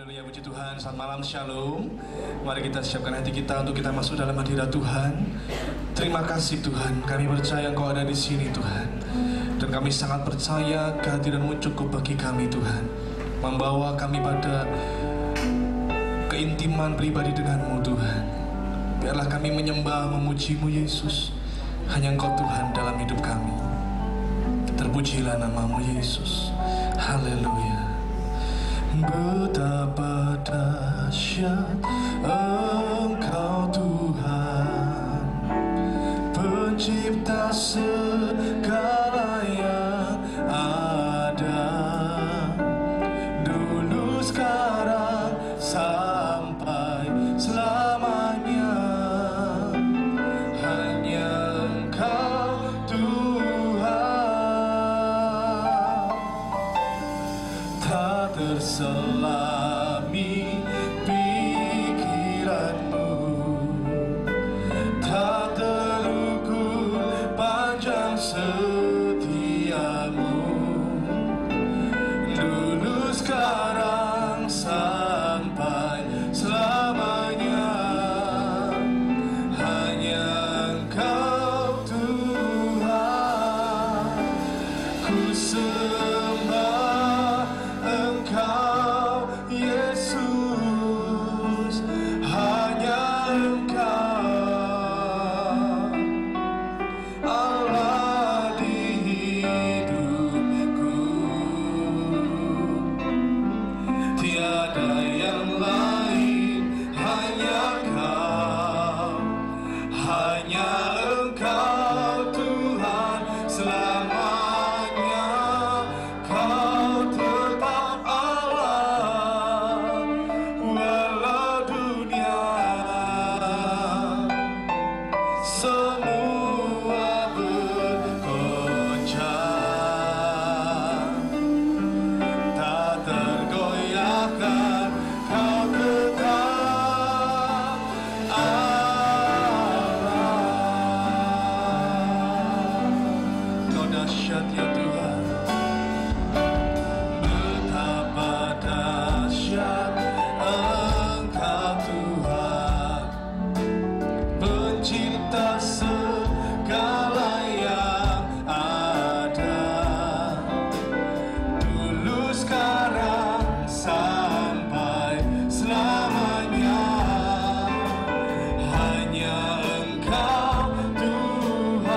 Haleluya, puji Tuhan. Selamat malam, shalom. Mari kita siapkan hati kita untuk kita masuk dalam hadirat Tuhan. Terima kasih Tuhan, kami percaya Engkau ada di sini Tuhan. Dan kami sangat percaya kehadiran-Mu cukup bagi kami Tuhan, membawa kami pada keintiman pribadi dengan-Mu Tuhan. Biarlah kami menyembah, memuji-Mu Yesus. Hanya Engkau Tuhan dalam hidup kami. Terpujilah nama-Mu Yesus. Haleluya. Betapa dahsyat Engkau Tuhan, pencipta segala yang ada, dulu, sekarang, sampai selamanya. Hanya Engkau Tuhan, tak terselami pikiran-Mu, tak terukur panjang setia-Mu, dulu, sekarang, sampai selamanya. Hanya Engkau Tuhan, ku sembah Engkau Yesus. Hanya Engkau Allah di hidupku, tiada yang lain, hanya Engkau, hanya Engkau Tuhan selamanya. Kau tetap Allah walau dunia semua bergoncang, tak tergoyahkan. Kau tetap Allah. Kau dahsyat ya Tuhan. Betapa dahsyat Engkau Tuhan, pencipta segala yang ada, dulu, sekarang, sampai selamanya. Hanya Engkau Tuhan.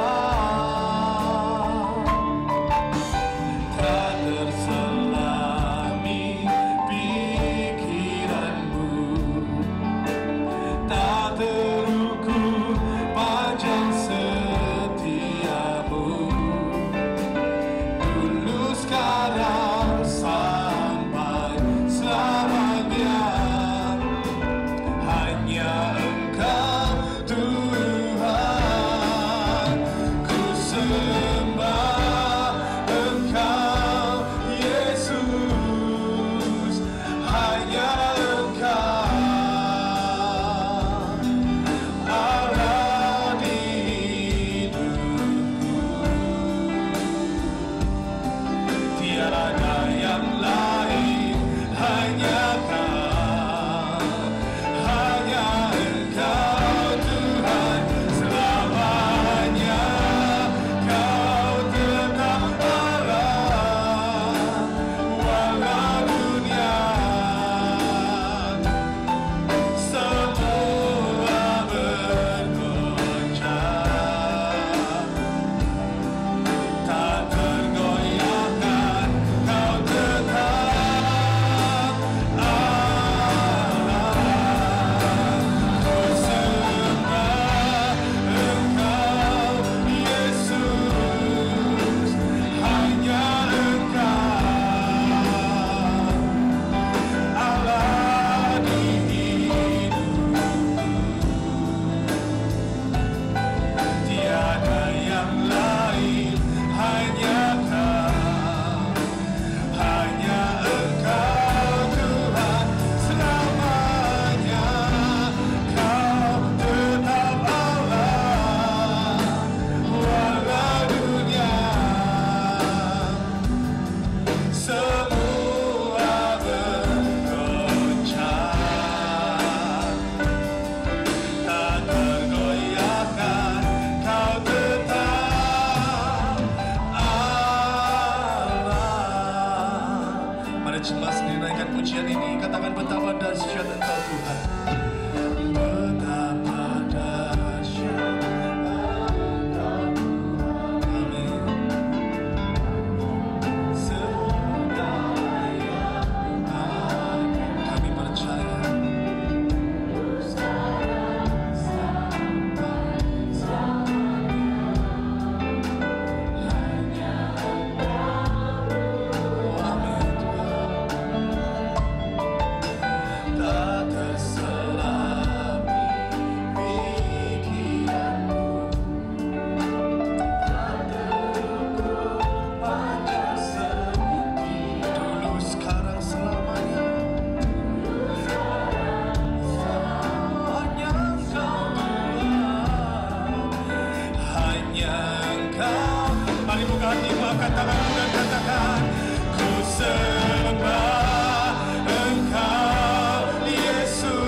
Mari buka hatimu, angkat tanganmu dan katakan, ku sembah Engkau Yesus,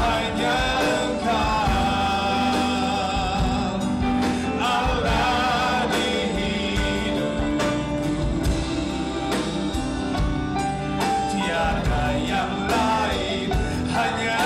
hanya Engkau Allah di hidupku, tiada yang lain, hanya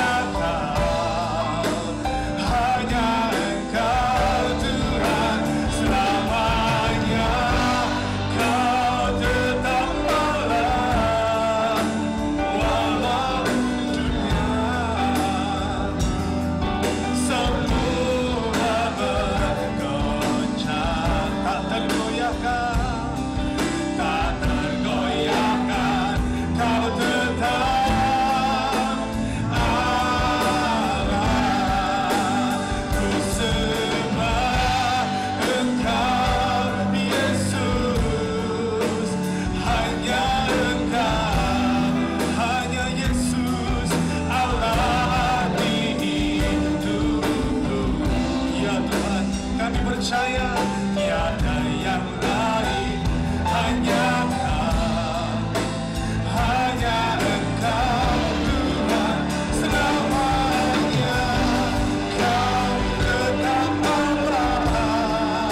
percaya tiada yang lain, hanya Engkau Tuhan selamanya. Kau tetap Allah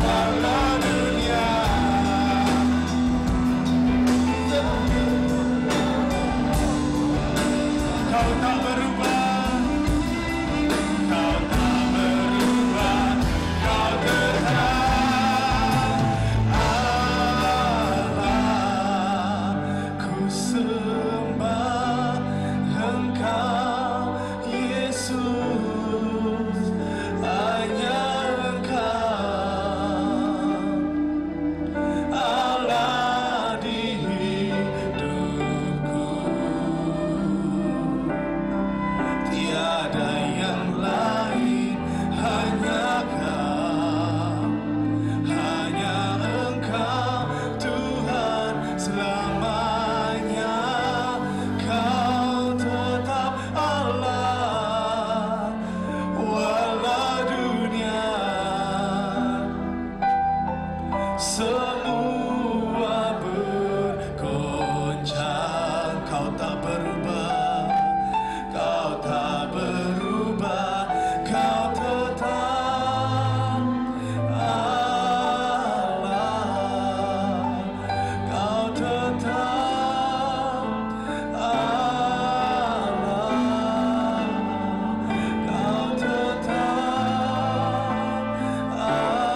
walau dunia. Kau tak berubah, Kau tak berubah, Kau tetap Allah. Ku sembah Engkau Yesus, hanya Engkau Allah di hidupku, tiada yang lain, hanya Engkau Tuhan selamanya. Kau tetap Allah walau dunia semua bergoncang. Kau tak berubah, Kau tak berubah, Kau tetap Allah. Kau tetap Allah. Kau tetap Allah.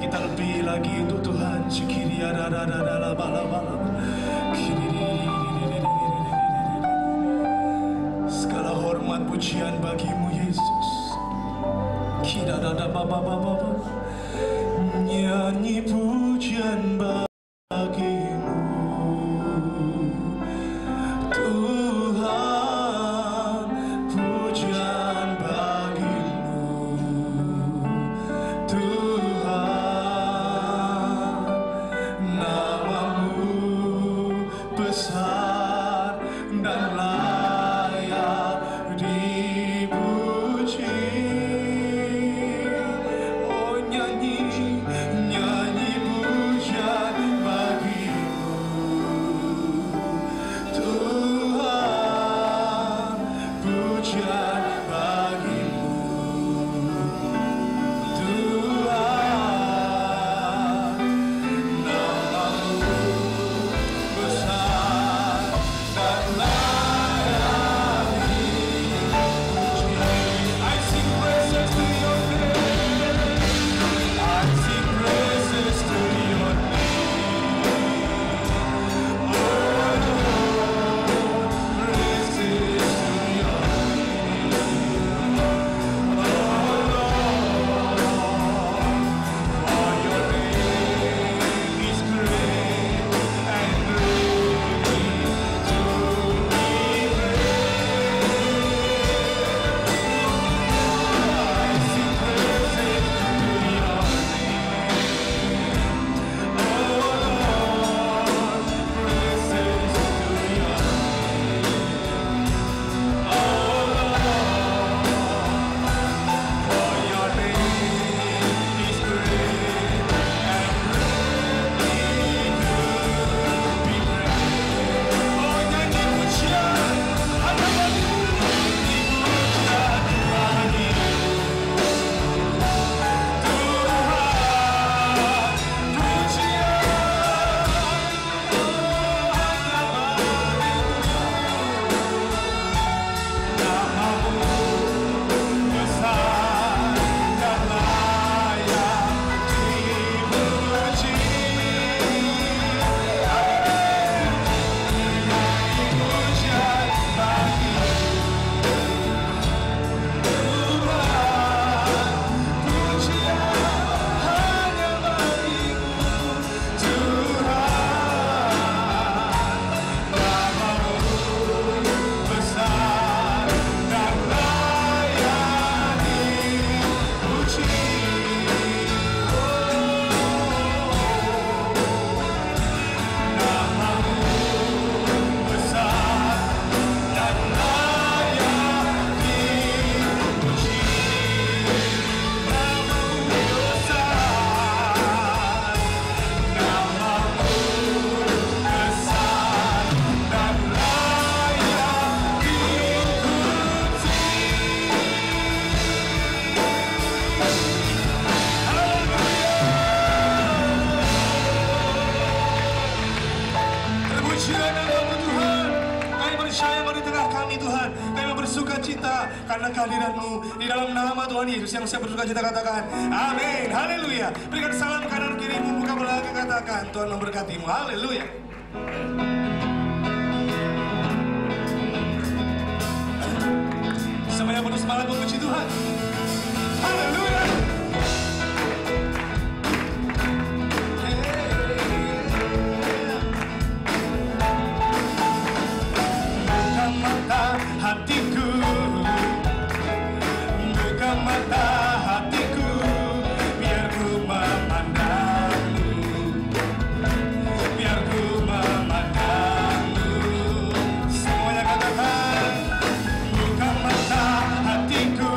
kita lebih lagi untuk Tuhan. Segala hormat pujian bagimu Yesus. Nyanyi pujian bagimu Tuhan, pujian bagimu Tuhan, namamu besar dan layak dipuji. Oh nyanyi pujian bagimu Tuhan, pujian bagimu Tuhan, namamu besar dan layak dipuji. I sing praises to your name. I sing praises to your name. Oh Lord, praises to your name. Oh Lord, for your name is great and greatly to be praised. I sing praises to your name. Oh Lord, praises to your name. Oh Lord, for your name is great and greatly to be praised. Oh nyanyi pujian, nyanyi pujian bagimu Tuhan, namamu besar dan layak dipuji. Nyanyi pujian bagimu Tuhan, pujian hanya bagimu Tuhan, namamu besar dan layak dipuji. Namamu besar dan layak dipuji. Namamu besar, namamu besar dan layak dipuji. Terpujilah namamu Tuhan. Kami percaya Kau di tengah kami Tuhan. Kami bersuka cita karena kehadiran-Mu. Di dalam nama Tuhan Yesus yang saya bersuka cita katakan amin, haleluya. Berikan salam kanan kirimu, buka belakang, katakan Tuhan memberkatimu, haleluya. Semuanya penuh semangat memuji Tuhan, haleluya. Buka mata hatiku, buka mata hatiku, biar ku memandangmu, biar ku memandangmu. Semuanya katakan, buka mata hatiku,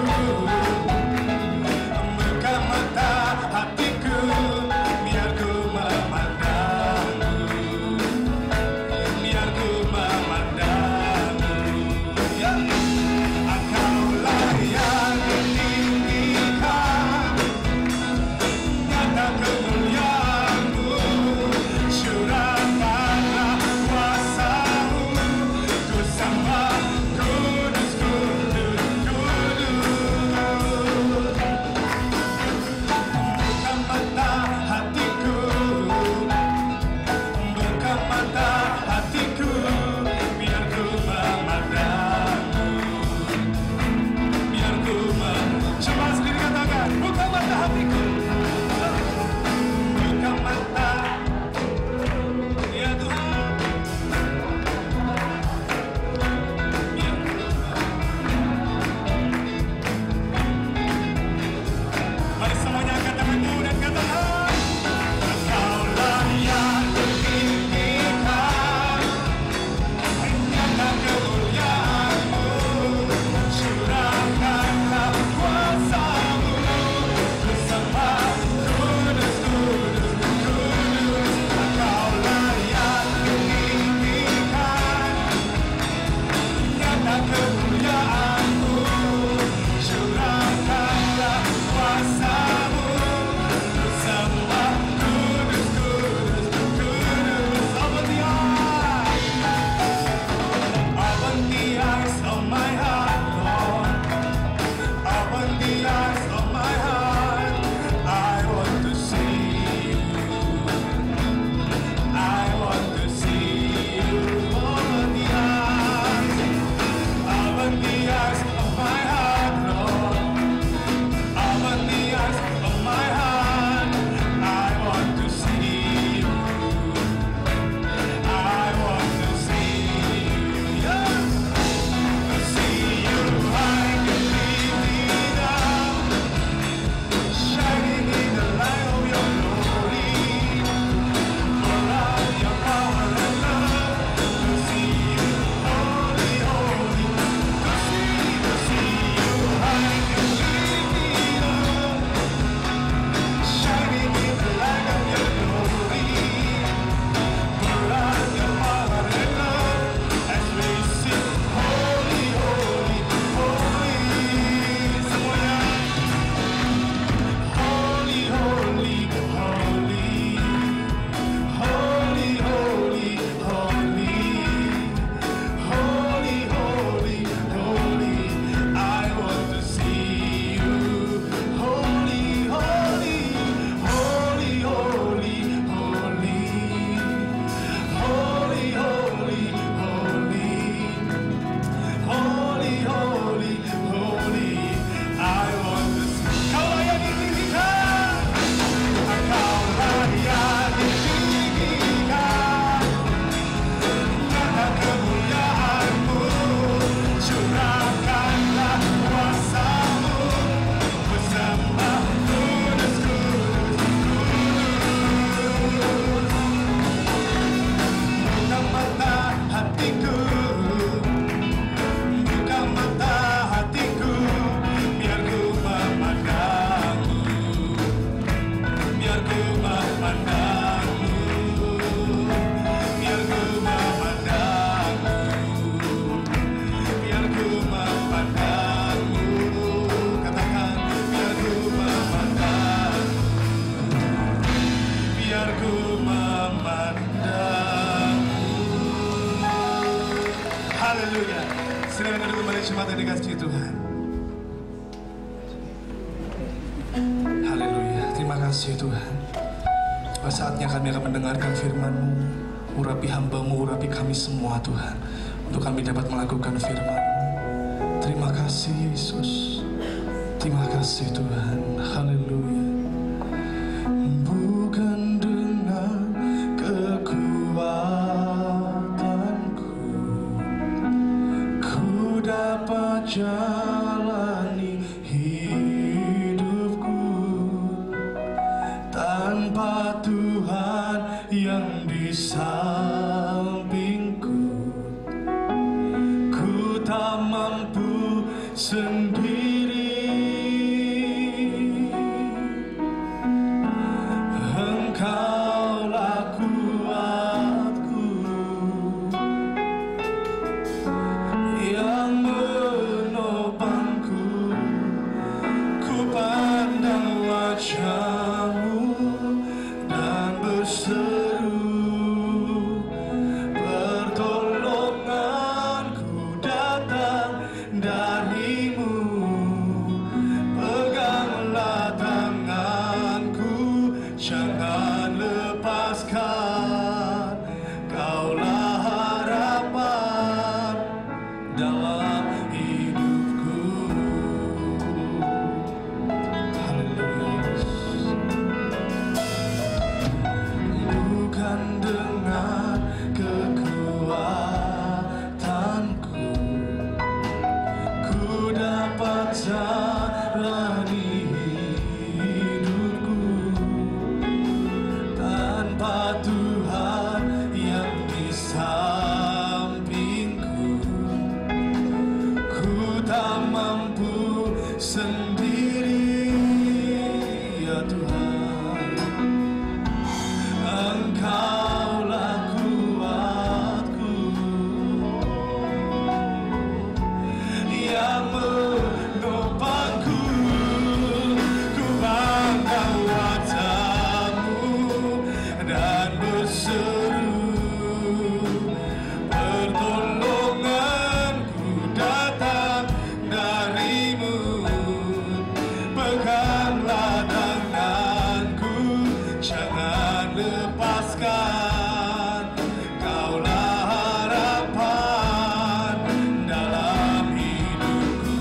Haleluya. Silakan duduk kembali jemaat yang dikasihi Tuhan. Haleluya. Terima kasih Tuhan. Saatnya kami akan mendengarkan firman-Mu. Urapi hamba-Mu, urapi kami semua Tuhan, untuk kami dapat melakukan firman-Mu. Terima kasih Yesus. Terima kasih Tuhan. Haleluya. Bukan dengan kekuatanku ku dapat jalani hidupku tanpa Tuhan yang di sampingku. Ku tak mampu sendiri. Engkaulah kuatku yang menopangku. Ku pandang wajah-Mu dan berseru, pertolonganku datang dari-Mu. Peganglah tanganku, jangan lepaskan. Kaulah harapan dalam hidupku. Haleluya. Bukan dengan kekuatanku ku dapat jalani hidupku tanpa Tuhan yang di sampingku. Ku tak mampu sendiri, ya Tuhan. Engkaulah kuatku yang menopangku. Ku pandang wajah-Mu dan berseru, pertolonganku datang dari-Mu. Peganglah tanganku, jangan lepaskan. Kaulah harapan dalam hidupku.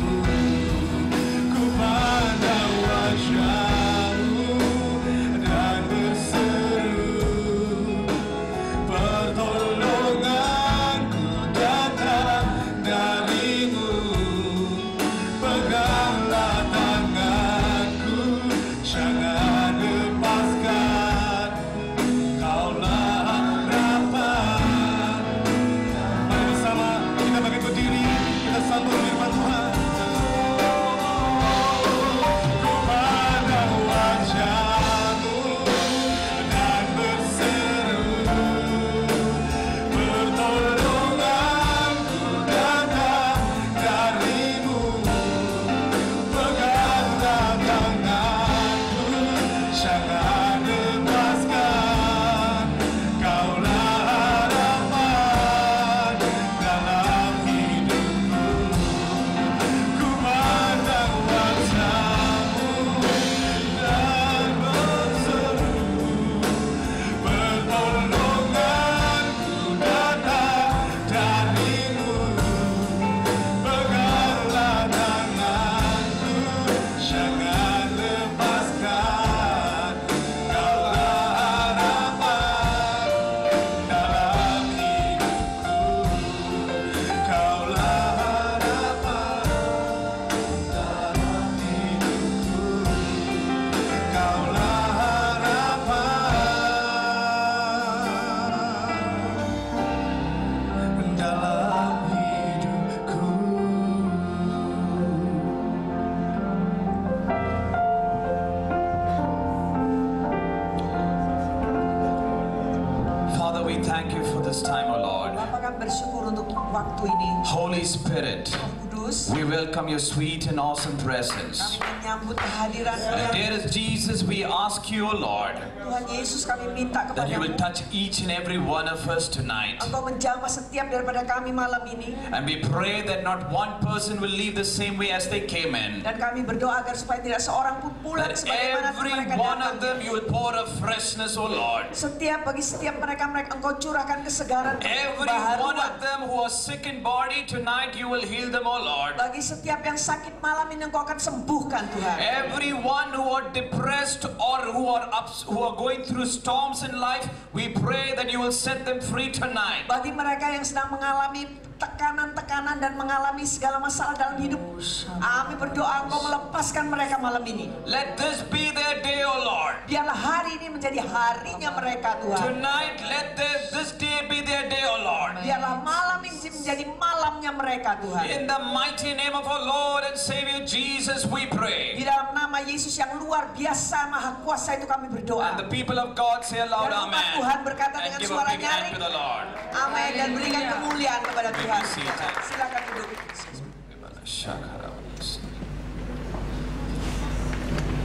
Ku pandang wajah-Mu dan berseru, pertolonganku datang dari-Mu. Peganglah tanganku, jangan lepaskan. Kaulah harapan. Mari bersama kita bangkit berdiri, kita sambut firman Tuhan. Ku pandang wajah-Mu dan berseru, pertolonganku datang dari-Mu. Peganglah tanganku, jangan lepaskan. Kaulah harapan dalam hidupku. Ku pandang wajah-Mu dan berseru, pertolonganku datang dari-Mu. Peganglah tanganku, jangan lepaskan. Kaulah harapan dalam hidupku. Kaulah harapan dalam hidupku. Kaulah harapan dalam hidupku. Father, we thank you for this time, O Lord. Bapa, kami bersyukur untuk waktu ini. Holy Spirit, Roh Kudus, we welcome your sweet and awesome kami presence. menyambut menyambut kehadiran Dearest Jesus, we ask you, O Lord, Tuhan Yesus, kami minta that you will kepadamu, touch each and every one of us tonight. Engkau menjamah setiap daripada kami malam ini. And we pray that not one person will leave the same way as they came in. Dan kami berdoa agar supaya tidak seorang pun pulang That sebagaimana every mereka one of datang. them you will pour a freshness, O Lord. Bagi setiap mereka Engkau curahkan kesegaran, Every one kebaharuan. of them who are sick in body tonight, you will heal them, O Lord. Bagi setiap yang sakit malam ini Engkau akan sembuhkan Tuhan. Everyone who are depressed or who are going through storms in life, we pray that you will set them free tonight. Bagi mereka yang sedang mengalami tekanan-tekanan dan mengalami segala masalah dalam hidup, kami berdoa Engkau melepaskan mereka malam ini. Let this be their day, O Lord. Biarlah hari ini menjadi harinya mereka Tuhan. Tonight, let this day be their day, O Lord. Biarlah malam ini menjadi malamnya mereka Tuhan. In the mighty name of our Lord and Savior Jesus, we Di pray. dalam nama Yesus yang luar biasa maha kuasa itu kami berdoa. And the people of God say aloud, Dan umat Amen. Tuhan berkata And dengan give a suara big hand nyaring, to the Lord. amin, dan berikan kemuliaan kepada Tuhan. seated. Silakan duduk.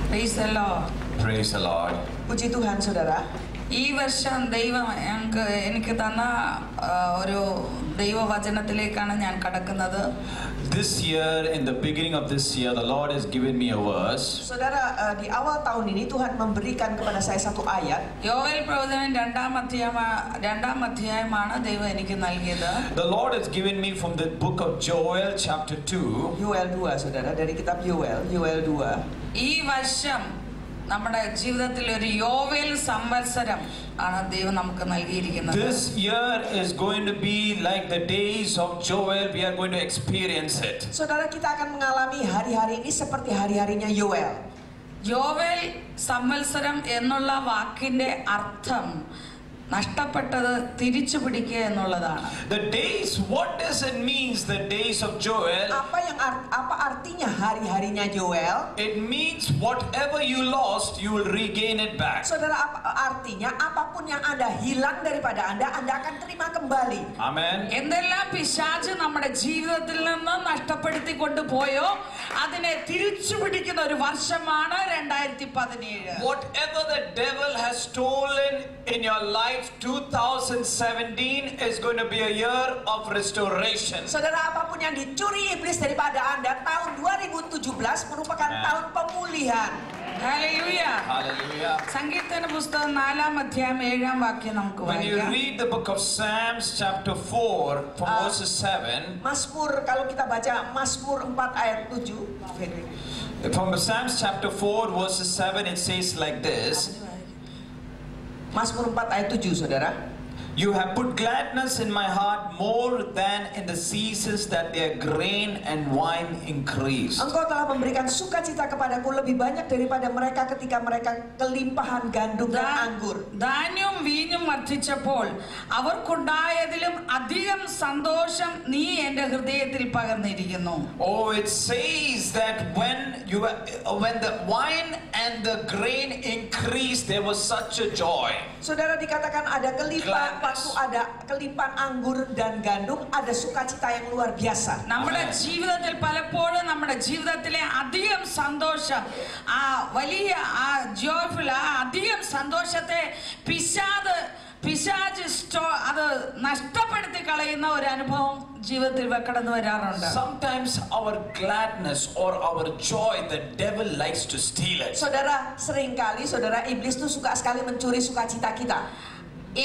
Praise the Lord. Praise the Lord. Puji Tuhan saudara. ഈ വർഷം ദൈവം എനിക്ക് തന്ന ഒരു ദൈവവചനത്തിലേക്കാണ് ഞാൻ കടക്കുന്നത്. This year, in the beginning of this year, the Lord has given me a verse. Saudara, di awal tahun ini Tuhan memberikan kepada saya satu ayat. യോവേൽ പ്രവചനം രണ്ടാം അധ്യായമാണ് ദൈവം എനിക്ക് നൽകിയത്. The Lord has given me from the book of Joel chapter 2. Yoel 2 saudara, dari kitab Yoel 2. ഈ വർഷം നമ്മുടെ ജീവിതത്തിൽ ഒരു യോവേൽ സംവത്സരം ആണ് ദൈവം നമുക്ക് നൽകിയിരിക്കുന്നത്. This year is going to be like the days of Joel. We are going to experience it. Saudara, kita akan mengalami hari-hari ini seperti hari-harinya Yoel. യോവേൽ സംവത്സരം എന്നുള്ള വാക്കിന്റെ അർത്ഥം നഷ്ടപ്പെട്ടത് തിരിച്ചു പിടിക്കുക എന്നുള്ളതാണ്. The days, what does it means, the days of Joel? Apa artinya hari-harinya Yoel? It means whatever you lost, you will regain it back. Saudara, artinya apapun yang Anda hilang daripada Anda akan terima kembali. Amen. എന്തെല്ലാം പിശാച് നമ്മുടെ ജീവിതത്തിൽ നിന്ന് നഷ്ടപ്പെടുത്തിക്കൊണ്ട് പോയോ അതിനെ തിരിച്ചു പിടിക്കുന്ന ഒരു വർഷമാണ് 2017. Whatever the devil has stolen in your life, 2017 is going to be a year of restoration. Saudara, apapun yang dicuri iblis daripada Anda, tahun 2017 merupakan tahun pemulihan. Hallelujah. Hallelujah. സങ്കീർത്തന പുസ്തകം 4-ാം അധ്യായം 7-ാം വാക്യം നമുക്ക് When you വായിക്കാം. read the book of Psalms chapter 4 from verses 7, Mazmur, kalau kita baca Mazmur 4 ayat 7. from Psalms chapter 4 verses 7, it says like this. Mazmur 4 ayat 7 saudara. You have put gladness in my heart more than in the seasons that their grain and wine increased. Engkau telah memberikan sukacita kepadaku lebih banyak daripada mereka ketika mereka kelimpahan gandum dan anggur. ധാന്യവും വീഞ്ഞും വർദ്ധിച്ചപ്പോൾ അവർക്കുണ്ടായതിലും അധികം സന്തോഷം നീ എന്റെ ഹൃദയത്തിൽ പകർന്നിരിക്കുന്നു. Oh, it says that when the wine and the grain increased, there was such a joy. Saudara, dikatakan ada kelimpahan waktu ada kelimpahan anggur dan gandum, ada sukacita yang luar biasa. നമ്മുടെ ജീവിതത്തിൽ പലപ്പോഴും നമ്മുടെ ജീവിതത്തിലെ അധികം സന്തോഷം, ആ വലിയ ആ ജോയ്ഫുൾ, ആ അധികം സന്തോഷത്തെ പിശാച് അത് നഷ്ടപ്പെടുത്തി കളയുന്ന ഒരു അനുഭവം ജീവിതത്തിൽ കടന്നു വരാറുണ്ട്. Sometimes our gladness or our joy, the devil likes to steal it. Saudara, seringkali saudara, iblis tuh suka sekali mencuri sukacita kita.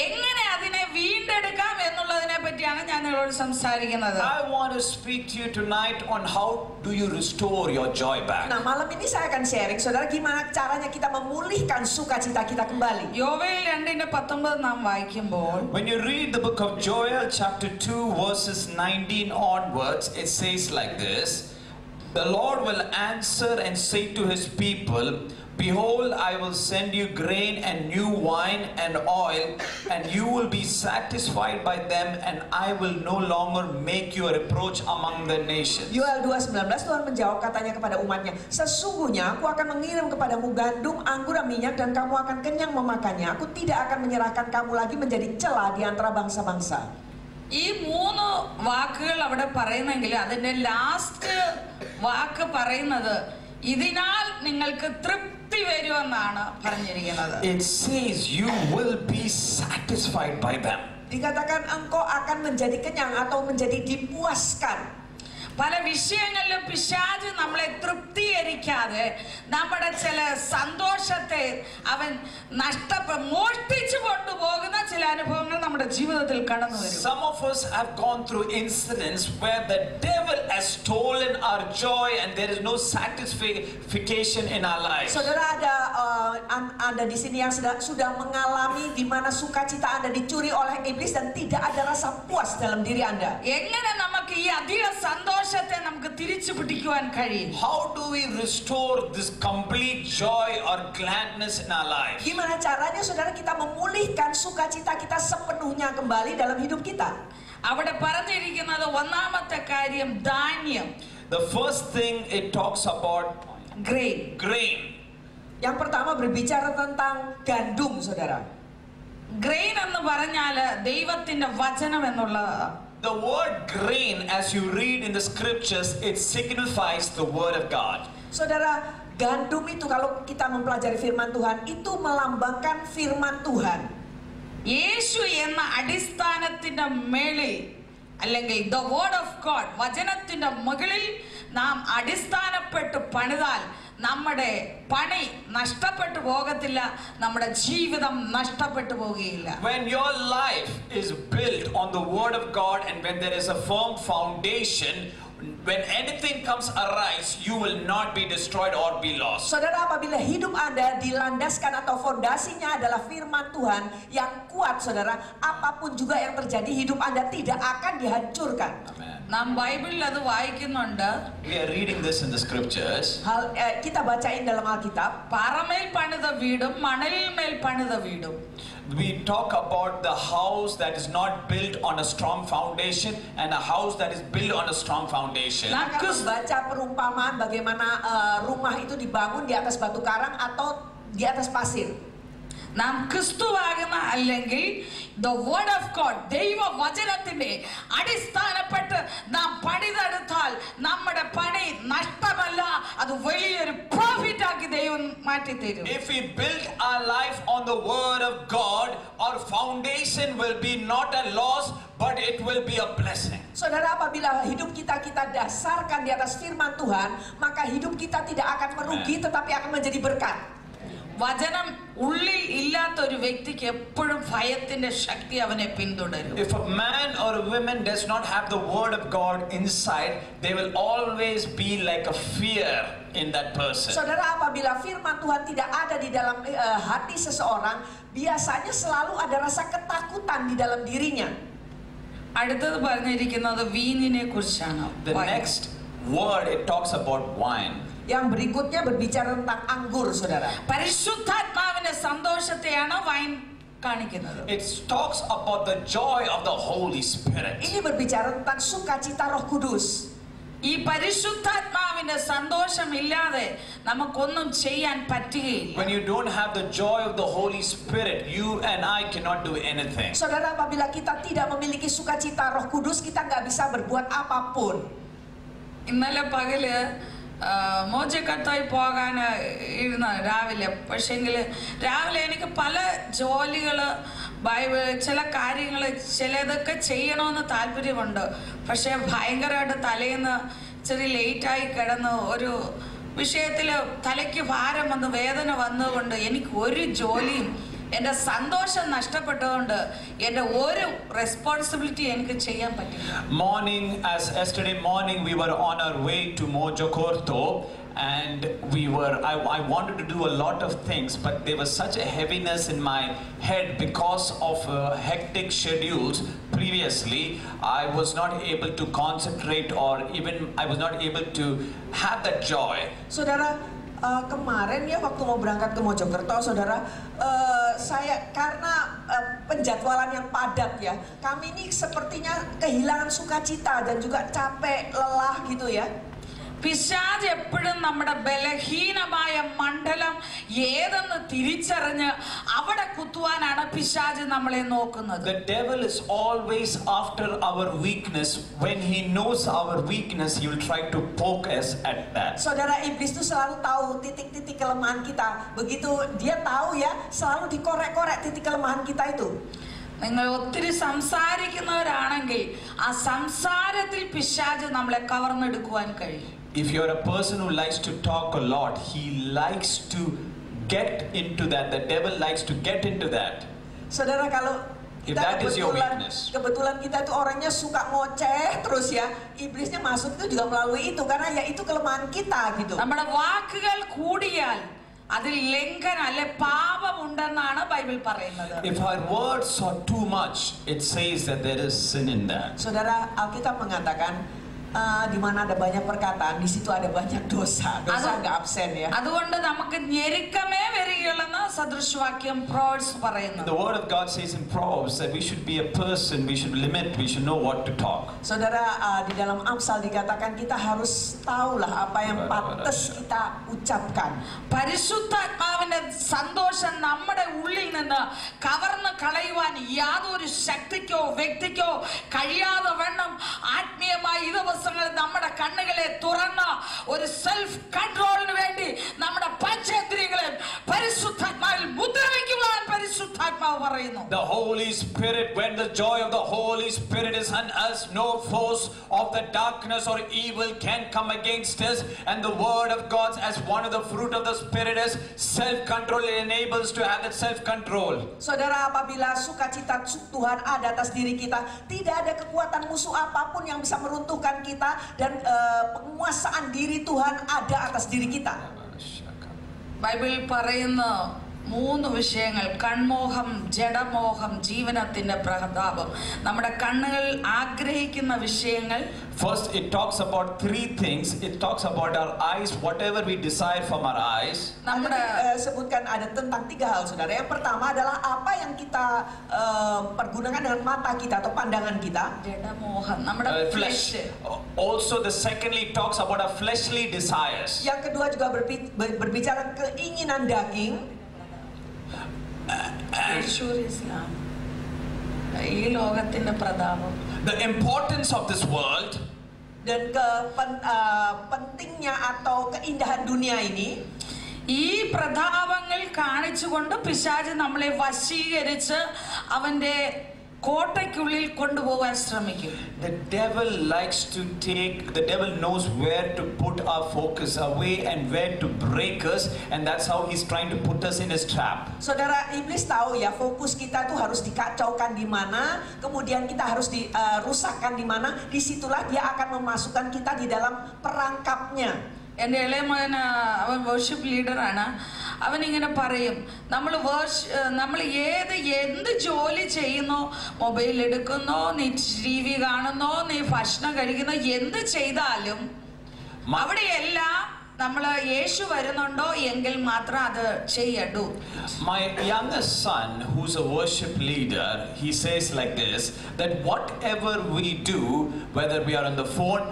എങ്ങനെ അതിനെ വീണ്ടെടുക്കാം എന്നുള്ളതിനെ പറ്റിയാണ് ഞാൻ നിങ്ങളോട് സംസാരിക്കുന്നത്. I want to speak to you tonight on how do you restore your joy back. Nah, malam ini saya akan sharing saudara gimana caranya kita memulihkan sukacita kita kembali. യോവേൽ 2:19 നാം വായിക്കുമ്പോൾ, When you read the book of Joel chapter 2 verses 19 onwards, it says like this. The Lord will answer and say to his people, behold, I will send you grain and new wine and oil, and you will be satisfied by them, and I will no longer make you a reproach among the nations. Yoel 2:19, Tuhan menjawab katanya kepada umatnya, sesungguhnya aku akan mengirim kepadamu gandum, anggur dan minyak, dan kamu akan kenyang memakannya. Aku tidak akan menyerahkan kamu lagi menjadi celah di antara bangsa-bangsa. ഈ 3 വാക്കുകൾ അവിടെ പറയുന്നെങ്കിൽ അതിന്റെ ലാസ്റ്റ് വാക്ക് പറയുന്നത് ഇതിനാൽ നിങ്ങൾക്ക് തൃപ്തി വരുമെന്നാണ് പറഞ്ഞിരിക്കുന്നത്. It says you will be satisfied by them. Dikatakan engkau akan menjadi kenyang atau menjadi dipuaskan. പല വിഷയങ്ങളിലും പിശാച് നമ്മളെ തൃപ്തികരിക്കാതെ നമ്മുടെ ചില സന്തോഷത്തെ അവൻ മോഷ്ടിച്ചു കൊണ്ടുപോകുന്ന ചില അനുഭവങ്ങൾ നമ്മുടെ ജീവിതത്തിൽ കടന്നു വരും. Some of us have gone through incidents where the devil has stolen our joy and there is no satisfaction in our lives. Saudara, ada Anda di sini yang sudah mengalami di mana sukacita Anda dicuri oleh iblis dan tidak ada rasa puas dalam diri Anda. എങ്ങനെ നമുക്ക് ഈ അധിക സന്തോഷത്തെ നമുക്ക് തിരിച്ചു പിടിക്കുവാൻ കഴിയും? How do we restore this complete joy or gladness in our life? Gimana caranya saudara kita memulihkan sukacita kita sepenuhnya kembali dalam hidup kita? അവിടെ പറഞ്ഞിരിക്കുന്നത് ഒന്നാമത്തെ കാര്യം ധാന്യം. The first thing it talks about grain. Yang pertama berbicara tentang gandum, saudara. Grain എന്ന് പറഞ്ഞാല് ദൈവത്തിന്റെ വചനം എന്നുള്ളതാണ്. The word grain, as you read in the scriptures, it signifies the word of God. Saudara, gandum itu kalau kita mempelajari firman Tuhan itu melambangkan firman Tuhan. യേശു എന്ന അടിസ്ഥാനത്തിന്റെ മേളിൽ അല്ലെങ്കിൽ the word of God വചനത്തിന്റെ മുകളിൽ നാം അടിസ്ഥാനപ്പെട്ട് പണിതാൽ നമ്മുടെ പണി നഷ്ടപ്പെട്ടു പോകത്തില്ല, നമ്മുടെ ജീവിതം നഷ്ടപ്പെട്ടു പോകുകയില്ല. When your life is built on the word of God and when there is a firm foundation, when anything comes arise, you will not be destroyed or be lost. Saudara, apabila hidup Anda dilandaskan atau fondasinya adalah firman Tuhan yang kuat, saudara, apapun juga yang terjadi hidup Anda tidak akan dihancurkan. Amen. നാം ബൈബിളിൽ അത് വായിക്കുന്നുണ്ട്. We are reading this in the scriptures. Kita bacain dalam Alkitab. പാറമേൽ പണിത വീടും മണലിൽ മേൽ പണിത വീടും. We talk about the house that is not built on a strong foundation and a house that is built on a strong foundation. Kita baca perumpamaan bagaimana rumah itu dibangun di atas batu karang atau di atas pasir. നാം ക്രിസ്തുവാകുന്ന അല്ലെങ്കിൽ the word of God ദൈവ വചനത്തിന്റെ അടിസ്ഥാനപ്പെട്ട് നാം പണിതെടുത്താൽ നമ്മുടെ പണി നഷ്ടമല്ല, അത് വലിയൊരു പ്രോഫിറ്റ് ആക്കി ദൈവം മാറ്റി തരും. If we build our life on the word of God, our foundation will be not a loss but it will be a blessing. Saudara, apabila hidup kita dasarkan di atas firman Tuhan, maka hidup kita tidak akan merugi tetapi akan menjadi berkat. വചനം ഉള്ളിൽ ഇല്ലാത്ത ഒരു വ്യക്തിക്ക് എപ്പോഴും ഭയത്തിന്റെ ശക്തി അവനെ പിന്തുടരും. If a man or a woman does not have the word of God inside, they will always be like a fear in that person. Saudara, apabila firman Tuhan tidak ada di dalam hati seseorang, biasanya selalu ada rasa ketakutan di dalam dirinya. അടുത്തത് പറഞ്ഞിരിക്കുന്നത് വീഞ്ഞിനെ കുറിച്ചാണ്. The next word it talks about wine. Yang berikutnya berbicara tentang anggur, saudara. പരിശുദ്ധാത്മാവിന്റെ സന്തോഷത്തെയാണ് വൈൻ കാണിക്കുന്നത്. It talks about the joy of the Holy Spirit. Ini berbicara tentang sukacita Roh Kudus. ഈ പരിശുദ്ധാത്മാവിന്റെ സന്തോഷമില്ലാതെ നമുക്കൊന്നും ചെയ്യാൻ പറ്റുകയില്ല. When you don't have the joy of the Holy Spirit, you and I cannot do anything. Saudara, apabila kita tidak memiliki sukacita Roh Kudus, kita nggak bisa berbuat apapun. ഇന്നലെ പകല് മോജക്കത്തായി പോകാൻ ഇരുന്ന രാവിലെ, പക്ഷെങ്കിൽ രാവിലെ എനിക്ക് പല ജോലികള് ചില കാര്യങ്ങൾ ചിലതൊക്കെ ചെയ്യണമെന്ന് താല്പര്യമുണ്ട്. പക്ഷെ ഭയങ്കരമായിട്ട് തലേന്ന് ഇച്ചിരി ലേറ്റായി കിടന്ന് ഒരു വിഷയത്തിൽ തലയ്ക്ക് ഭാരം വന്ന് വേദന വന്നതുകൊണ്ട് എനിക്ക് ഒരു ജോലിയും എൻ്റെ സന്തോഷം നഷ്ടപ്പെട്ടതുകൊണ്ട് എൻ്റെ ഒരു റെസ്പോൺസിബിലിറ്റി എനിക്ക് ചെയ്യാൻ പറ്റില്ല. Morning, as yesterday morning we were on our way to Mojokorto and I wanted to do a lot of things, but there was such a heaviness in my head because of hectic schedules previously. I was not able to concentrate or even I was not able to have that joy. Saudara, kemarin ya waktu mau berangkat ke Mojokerto, saudara, saya karena penjadwalan yang padat ya, kami ini sepertinya kehilangan sukacita dan juga capek, lelah gitu ya. പിശാച് എപ്പോഴും നമ്മുടെ ബലഹീനമായ മണ്ഡലം ഏതെന്ന് തിരിച്ചറിഞ്ഞ് അവിടെ കുത്തുവാനാണ് പിശാച് നമ്മളെ നോക്കുന്നത്. The devil is always after our weakness. When he knows our weakness, he will try to poke us at that. Saudara, iblis itu selalu tahu titik-titik kelemahan kita. Begitu dia tahu ya, selalu dikorek-korek titik kelemahan kita itu. നിങ്ങൾ ഒത്തിരി സംസാരിക്കുന്നവരാണെങ്കിൽ ആ സംസാരത്തിൽ പിശാച് നമ്മളെ കവർന്നെടുക്കുവാൻ കഴിയും. If you're a person who likes to talk a lot, he likes to get into that. The devil likes to get into that. Saudara, kalau If that is your weakness. kebetulan kita itu orangnya suka ngoceh terus ya, iblisnya masuk itu juga melalui itu karena ya itu kelemahan kita gitu. നമ്മുടെ വാക്കുകൾ കൂടിയാൽ അതിൽ ലംഘന അല്ലെ പാപമുണ്ടെന്നാണ് ബൈബിൾ പറയുന്നത്. If our words are too much, it says that there is sin in that. Saudara, Alkitab mengatakan di mana ada banyak perkataan, di situ ada banyak dosa. Dosa nggak absen ya. അതുകൊണ്ട് നമുക്ക് ഞെരുക്കമേ വരികയുള്ളെന്ന് സദൃശവാക്യം പ്രോവെർബ്സ് പറയുന്നു. The word of God says in Proverbs that we should be a person, we should limit, we should know what to talk. Saudara, di dalam Amsal dikatakan kita harus tahulah apa yang pantas kita ucapkan. പരിശുദ്ധാത്മാവിന്റെ സന്തോഷം നമ്മുടെ ഉള്ളിൽ നിന്ന് കവർന്ന് കളയുവാൻ യാതൊരു ശക്തിക്കോ വ്യക്തിക്കോ കഴിയാതെ വണ്ണം ആത്മീയമായി ഈ ദിവസങ്ങളിൽ നമ്മുടെ കണ്ണുകളെ തുറന്ന ഒരു സെൽഫ് കൺട്രോളിന് വേണ്ടി നമ്മുടെ പഞ്ചേന്ദ്രിയങ്ങളെ പരിശുദ്ധാത്മാവിൽ മുദ്രവയ്ക്കുവാൻ പരിശുദ്ധാത്മാവ് പറയുന്നു. The Holy Spirit, when the joy of the Holy Spirit is on us, no force of the darkness or evil can come against us. And the word of God, as one of the fruit of the Spirit, is self-control. It enables to have that self-control. Saudara, apabila sukacita Tuhan ada atas diri kita, tidak ada kekuatan musuh apapun yang bisa meruntuhkan kita, dan penguasaan diri Tuhan ada atas diri kita. Bible പറയുന്ന 3 വിഷയങ്ങൾ: കൺമോഹം, ജഡമോഹം, ജീവനത്തിന്റെ പ്രതാപം. നമ്മുടെ കണ്ണുകൾ ആഗ്രഹിക്കുന്ന വിഷയങ്ങൾ. First, it talks about 3 things. It talks about our eyes, whatever we desire from our eyes. Ada sebutkan ada tentang 3 hal, saudara. Yang pertama adalah apa yang kita pergunakan dengan mata kita atau pandangan kita. ജഡമോഹം, നമ്മുടെ Flesh. Also, the secondly it talks about our fleshly desires. Yang kedua juga berbicara keinginan daging. ഈ ലോകത്തിന്റെ പ്രതാപം. The importance of this world. Dan pentingnya atau keindahan dunia ini. ഈ പ്രതാപങ്ങൾ കാണിച്ചുകൊണ്ട് പിശാച് നമ്മളെ വശീകരിച്ച് അവന്റെ കോട്ടയ്ക്കുള്ളിൽ കൊണ്ടുപോകാൻ ശ്രമിക്കും. The devil likes to the devil knows where to put our focus away and where to break us, and that's how he's trying to put us in his trap. Saudara, iblis tahu ya fokus kita tuh harus dikacaukan di mana, kemudian kita harus dirusakkan di mana, disitulah dia akan memasukkan kita di dalam perangkapnya. എൻ്റെ ഇളയ മകൻ അവൻ വർഷിപ്പ് ലീഡറാണ്. അവനിങ്ങനെ പറയും, നമ്മൾ എന്ത് ജോലി ചെയ്യുന്നോ, മൊബൈൽ എടുക്കുന്നോ, നീ TV കാണുന്നോ, നീ ഭക്ഷണം കഴിക്കുന്നോ, എന്ത് ചെയ്താലും അവിടെയെല്ലാം നമ്മൾ യേശു വരുന്നുണ്ടോ എങ്കിൽ മാത്രം അത് ചെയ്യൂ. My youngest son, who's a worship leader, he says like this, that whatever we do, whether we are on the phone,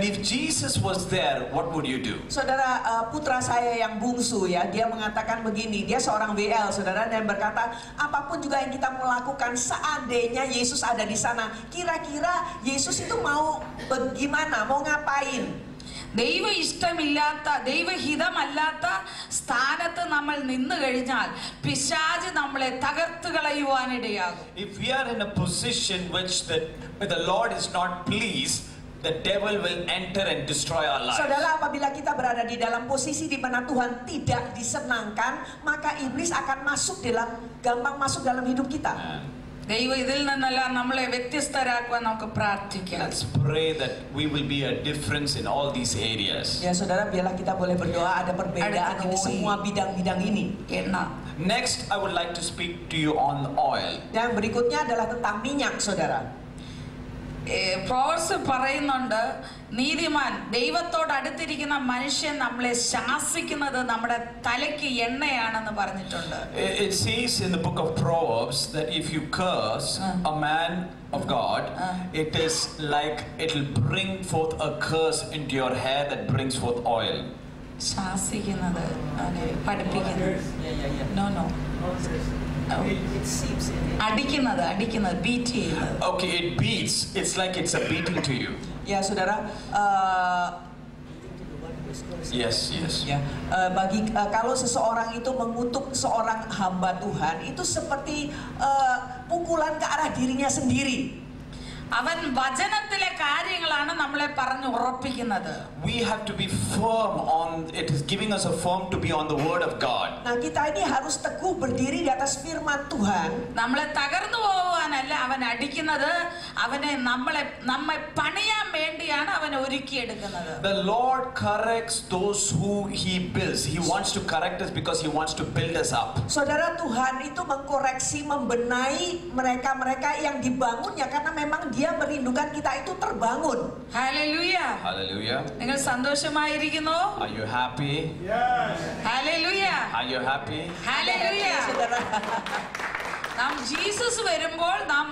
if Jesus was there, what would you do? Saudara, putra saya yang bungsu ya, dia mengatakan begini, dia seorang WL, saudara, dan berkata, apapun juga yang kita melakukan, seandainya Yesus ada di sana, kira-kira Yesus itu mau bagaimana, mau ngapain? ദൈവ ഇഷ്ടമില്ലാത്ത, ദൈവഹിതമല്ലാത്ത സ്ഥാനത്ത് നമ്മൾ നിന്ന് കഴിഞ്ഞാൽ പിശാച് നമ്മളെ തകർത്ത് കളയുവാനിടയാകും. If we are in a position which the Lord is not pleased, the devil will enter and destroy our lives. Saudara, apabila kita berada di dalam posisi di mana Tuhan tidak disenangkan, maka iblis akan gampang masuk dalam hidup kita. ദൈവം ഇതിൽ നിന്നെല്ലാം നമ്മളെ വ്യത്യസ്തരാക്കുവാൻ നമുക്ക് പ്രാർത്ഥിക്കാം. Let's pray that we will be a difference in all these areas. Ya saudara, biarlah kita boleh berdoa ada perbedaan di semua bidang-bidang ini. Next, I would like to speak to you on oil. Yang berikutnya adalah tentang minyak, saudara. Proverbs പറയുന്നുണ്ട്, നീതിമാൻ, ദൈവത്തോട് അടുത്തിരിക്കുന്ന മനുഷ്യൻ നമ്മളെ ശാസിക്കുന്നത് നമ്മുടെ തലയ്ക്ക് എണ്ണയാണെന്ന് പറഞ്ഞിട്ടുണ്ട്. It says in the book of Proverbs that if you curse a man of God, it is like it will bring forth a curse into your hair that brings forth oil. ശാസിക്കുന്നത്, പഠിപ്പിക്കുന്നത്. No. അടിക്കുന്നത് ബീറ്റ് ചെയ്യുന്നത്. Okay, it beats. It's like it's a beating to you. Ya saudara, Yes. ya, bagi kalau seseorang itu mengutuk seorang hamba Tuhan itu seperti pukulan ke arah dirinya sendiri. അവൻ വചനത്തിലെ കാര്യങ്ങളാണ് നമ്മളെ പറഞ്ഞു ഉറപ്പിക്കുന്നത്. We have to be firm on it, is giving us a firm to be on the word of God. Nah, kita ini harus teguh berdiri di atas firman Tuhan. നമ്മളെ തകർന്നു പോവാനല്ല അവൻ അടിക്കുന്നത്, നമ്മെ പണിയാൻ വേണ്ടിയാണ് അവൻ ഒരുക്കിയെടുക്കുന്നത്. The Lord corrects those who he builds. He wants to correct us because he wants to build us up. Saudara, Tuhan itu mengkoreksi, membenahi mereka-mereka yang dibangunnya karena memang Dia merindukan kita itu terbangun. Hallelujah. Hallelujah. നിങ്ങൾ സന്തോഷമായിരിക്കുന്നു? Are you happy? Hallelujah. Are you happy? Hallelujah. Saudara. നാം ജീസസ് വരുമ്പോൾ നാം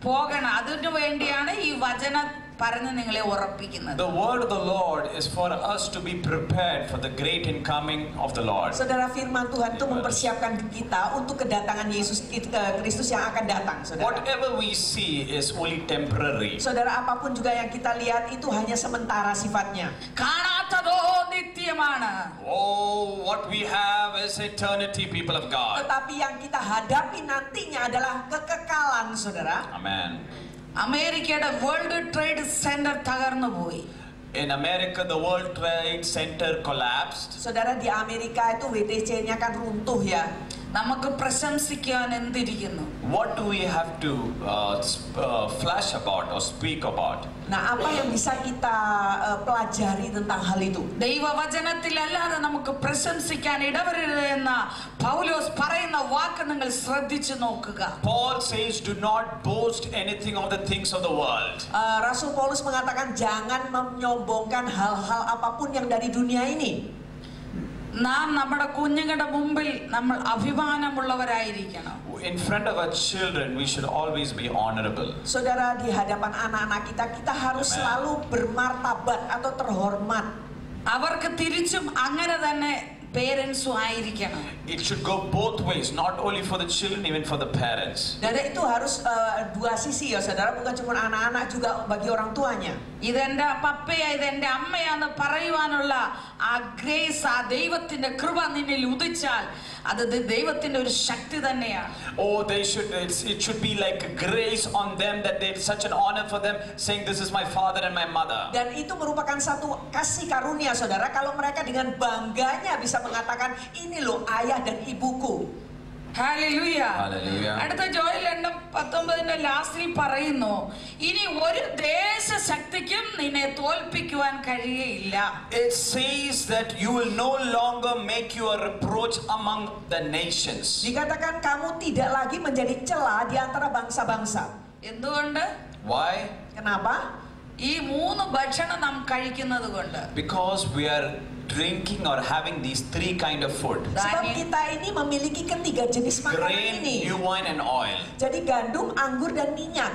പോകണം. അതിനു വേണ്ടിയാണ് ഈ വചനം പറഞ്ഞ് നിങ്ങളെ ഉറപ്പിക്കുന്നത്. The word of the Lord is for us to be prepared for the great incoming of the Lord. Saudara, firman Tuhan itu mempersiapkan kita untuk kedatangan Yesus Kristus yang akan datang, saudara. Whatever we see is only temporary. Saudara, apapun juga yang kita lihat itu hanya sementara sifatnya. കാണാത്തതോ നിത്യമാണ്. Oh, what we have is eternity, people of God. Tetapi yang kita hadapi nantinya adalah kekekalan, saudara. Amen. അമേരിക്കയുടെ world trade centre തകർന്നു പോയി. In America, the World Trade Center collapsed. Saudara, di Amerika itu WTC-nya kan runtuh ya. നമുക്ക് പ്രശംസിക്കാൻ എന്തിരിക്കുന്നു? What do we have to flash about or speak about? Nah, apa yang bisa kita pelajari tentang hal itu? ദൈവവചനത്തിലല്ലാതെ നമുക്ക് പ്രശംസിക്കാൻ ഇടവരരുത് എന്ന പൗലോസ് പറയുന്ന വാക്ക് നിങ്ങൾ ശ്രദ്ധിച്ചു നോക്കുക. Paul says, do not boast anything of the things of the world. Rasul Paulus mengatakan jangan menyombongkan hal-hal apapun yang dari dunia ini. നാം നമ്മുടെ കുഞ്ഞുങ്ങളുടെ മുമ്പിൽ നമ്മൾ അഭിമാനമുള്ളവരായിരിക്കണം. In front of our children, we should always be honorable. Saudara, di hadapan anak-anak kita harus selalu bermartabat atau terhormat. അവർക്ക് തിരിച്ചും അങ്ങനെ തന്നെ പേരൻസും ആയിരിക്കണം. It should go both ways, not only for the children, even for the parents. Dan itu harus dua sisi ya, saudara, bukan cuma anak-anak, juga bagi orang tuanya. ഇതെന്റെ പപ്പയാ, ഇതെന്റെ അമ്മയാന്ന് പറയുവാനുള്ള ആ ഗ്രേസ്, ആ ദൈവത്തിന്റെ കൃപ നിന്നിൽ ഉദിച്ചാൽ അത് ദൈവത്തിന്റെ ഒരു ശക്തി തന്നെയാണ്. Oh, it should be like a grace on them that it's such an honor for them saying this is my father and my mother. Dan itu merupakan satu kasih karunia, saudara, kalau mereka dengan bangganya bisa mengatakan ini loh ayah dan ibuku. Hallelujah. Hallelujah. അടുത്ത ജോയൽ 2:19 ലാസ്റ്റിൽ പറയുന്നു, ഇനി ഒരു ദേശശക്തിക്കും നിന്നെ തോൽപ്പിക്കുവാൻ കഴിയയില്ല. It says that you will no longer make you a reproach among the nations. Dikatakan kamu tidak lagi menjadi cela di antara bangsa-bangsa. എന്തുകൊണ്ട്? Why? Kenapa? ഈ മൂന്ന് ഭക്ഷണം നാം കഴിക്കുന്നത് കൊണ്ട്. Because we are drinking or having these three kind of food: Sebab kita ini memiliki ketiga jenis makanan grain, ini. new wine and oil. Jadi gandum, anggur, dan minyak.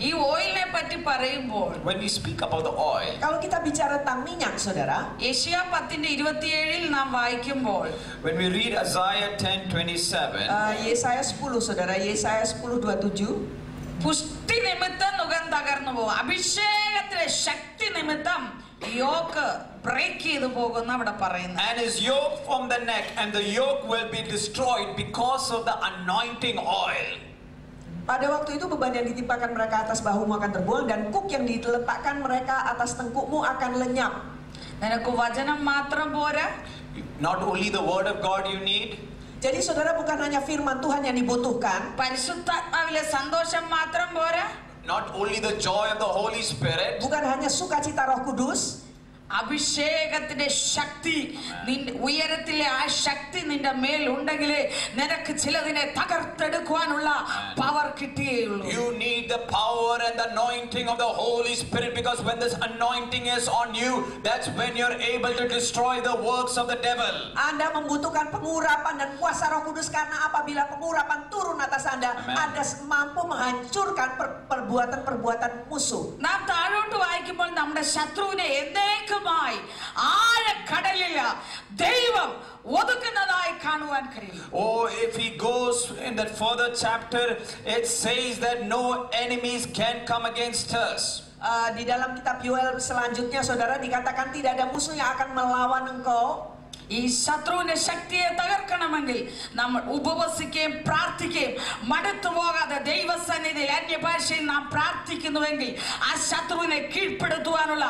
ഈ ഓയിലിനെ പറ്റി പറയുമ്പോൾ, When we speak about the oil, Kalau kita bicara tentang minyak, saudara, യെശയ്യാ 10:27 നാം വായിക്കുമ്പോൾ, when we read Isaiah 10:27, Yesaya 10, saudara, Yesaya 10:27, പുഷ്ടി നിമിത്തം നുകം തകർന്നു പോകും, അഭിഷേകത്തിലെ ശക്തി നിമിത്തം യോക്ക് ബ്രേക്ക് ചെയ്തു പോകുന്ന അവിടെ പറയുന്നു. and his yoke from the neck, and the yoke will be destroyed because of the anointing oil. Pada waktu itu beban yang ditimpakan mereka atas bahumu akan terbuang dan kuk yang diletakkan mereka atas tengkukmu akan lenyap. നിനക്ക് വചനം മാത്രം പോരാ. Not only the word of God you need. Jadi saudara, bukan hanya firman Tuhan yang dibutuhkan. പരിശുദ്ധാത്മാവിലെ സന്തോഷം മാത്രം പോരാ. Not only the joy of the Holy Spirit. Bukan hanya sukacita Roh Kudus. അഭിഷേകത്തിന്റെ ശക്തി, ഉയരത്തിലെ ആ ശക്തി നിന്റെ മേൽ ഉണ്ടെങ്കിൽ നിനക്ക് ചിലതിനെ തകർത്തെടുക്കുവാനുള്ള പവർ കിട്ടിയേയുള്ളൂ. You need the power and the anointing of the Holy Spirit, because when this anointing is on you, that's when you're able to destroy the works of the devil. Anda membutuhkan pengurapan dan kuasa Roh Kudus, karena apabila pengurapan turun atas Anda, Anda mampu menghancurkan perbuatan-perbuatan musuh. നാം താഴോട്ട് വായിക്കുമ്പോൾ നമ്മുടെ ശത്രുവിനെ എന്നേക്കുമായി ആഴക്കടലിൽ ദൈവം ഒതുക്കുന്നതായി കാണുവാൻ കഴിയും. Oh, if he goes in that further chapter, it says that no enemies can come against us. Di dalam kitab Yoel selanjutnya saudara dikatakan tidak ada musuh yang akan melawan engkau. ഈ ശത്രുവിന്റെ ശക്തിയെ തകർക്കണമെങ്കിൽ നമ്മൾ ഉപവസിക്കുകയും പ്രാർത്ഥിക്കുകയും മടുത്തു പോകാതെ ദൈവസന്നിധിയിൽ അന്യഭാഷയിൽ നാം പ്രാർത്ഥിക്കുന്നുവെങ്കിൽ ആ ശത്രുവിനെ കീഴ്പ്പെടുത്തുവാനുള്ള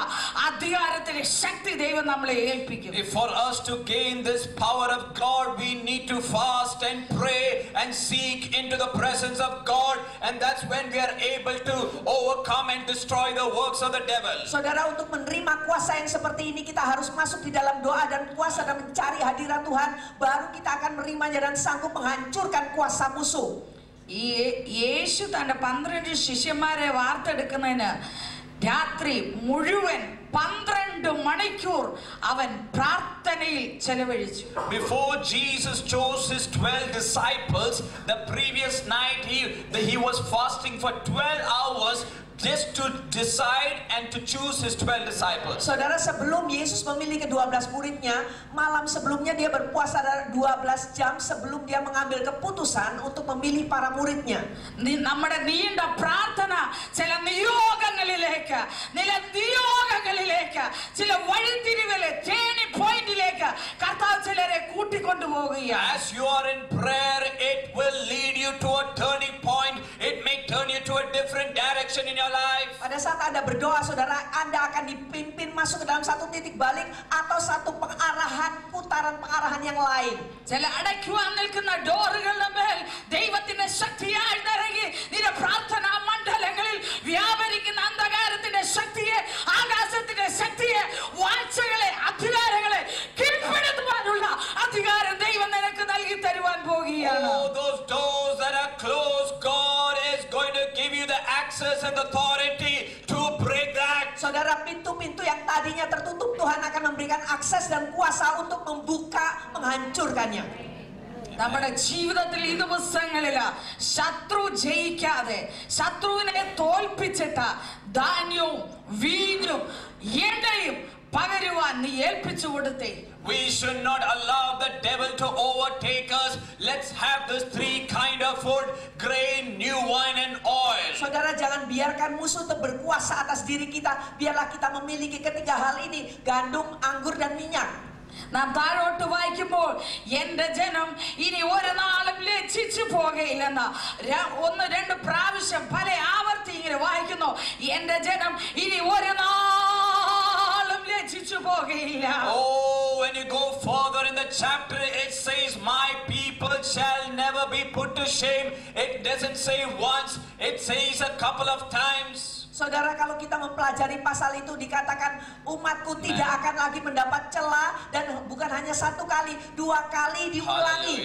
അധികാരത്തിന്റെ ശക്തി ദൈവം നമ്മളെ ഏൽപ്പിക്കും. For us to gain this power of God, we need to fast and pray and seek into the presence of God, and that's when we are able to overcome and destroy the works of the devil. Saudara, untuk menerima kuasa yang seperti ini kita harus masuk di dalam doa dan puasa dan mencari hadirat Tuhan, baru kita akan menerimanya dan sanggup menghancurkan kuasa musuh. യേശു തന്റെ 12 ശിഷ്യന്മാരെ വാർത്തെടുക്കുന്നതിന് രാത്രി മുഴുവൻ 12 മണിക്കൂർ അവൻ പ്രാർത്ഥനയിൽ ചെലവഴിച്ചു. Before Jesus chose his 12 disciples, the previous night he was fasting for 12 hours just to decide and to choose his 12 disciples. Saudara, sebelum Yesus memilih ke-12 muridnya, malam sebelumnya dia berpuasa 12 jam sebelum dia mengambil keputusan untuk memilih para muridnya. നമ്മുടെ നീണ്ട പ്രാർത്ഥന ചില നിയോഗങ്ങളിലേക്ക് ചില വഴിത്തിരിവിലെ ടേണിംഗ് പോയിന്റിലേക്ക് കർത്താവ് ചിലരെ കൂട്ടിക്കൊണ്ടുപോകുകയാണ്. As you are in prayer, it will lead you to a turning point. It may turn you to a different direction in your life. Pada saat Anda berdoa, saudara, Anda akan dipimpin masuk ke dalam satu titik balik atau satu putaran pengarahan yang lain. ചില അടയ്ക്കുവാൻ നിൽക്കുന്ന ഡോറുകളുടെ മേൽ ദൈവത്തിന്റെ ശക്തിയായി ഇറങ്ങി നിന്റെ പ്രാർത്ഥനാ മണ്ഡലങ്ങളിൽ വ്യാപരിക്കുന്ന അന്ധകാരത്തിന്റെ ശക്തിയെ, ആകാശത്തിന്റെ ശക്തിയെ, വാഴ്ചകളെ, അധികാരങ്ങളെ കീഴ്പ്പെടുത്തുവാനുള്ള അധികാരം ദൈവം നിനക്ക് നൽകി തരുവാൻ പോകുകയാണ്. Oh, those doors that are closed, God is going to give you the access and authority to break that. Saudara, pintu-pintu yang tadinya tertutup Tuhan akan memberikan akses dan kuasa untuk membuka, menghancurkannya. നമ്മുടെ ജീവിതത്തിൽ ഈ ദിവസങ്ങളിൽ ശത്രു ജയിക്കാതെ ശത്രുവിനെ തോൽപ്പിച്ചിട്ട ധാന്യവും വീഞ്ഞും എണ്ണയും പകരുവാൻ നീ ഏൽപ്പിച്ചു കൊടുത്തേ. We should not allow the devil to overtake us. Let's have this 3 kind of food: grain, new wine and oil. Saudara, jangan biarkan musuh itu berkuasa atas diri kita. Biarlah kita memiliki ketiga hal ini: gandum, anggur dan minyak. നാം താഴോട്ട് വായിക്കുമ്പോൾ എന്റെ ജനം ഇനി ഒരു നാളും ലജ്ജിച്ചു പോകയില്ലെന്ന് 1-2 പ്രാവശ്യം പല ആവർത്തി ഇങ്ങനെ വായിക്കുന്നു. എന്റെ ജനം ഇനി ഒരു നാളും ലജ്ജിച്ചു പോകയില്ല. Oh, when you go further in the chapter, it says, my people shall never be put to shame. It doesn't say once, it says a couple of times. Saudara, kalau kita mempelajari pasal itu dikatakan umatku tidak akan lagi mendapat celah, dan bukan hanya 1 kali, 2 kali diulangi.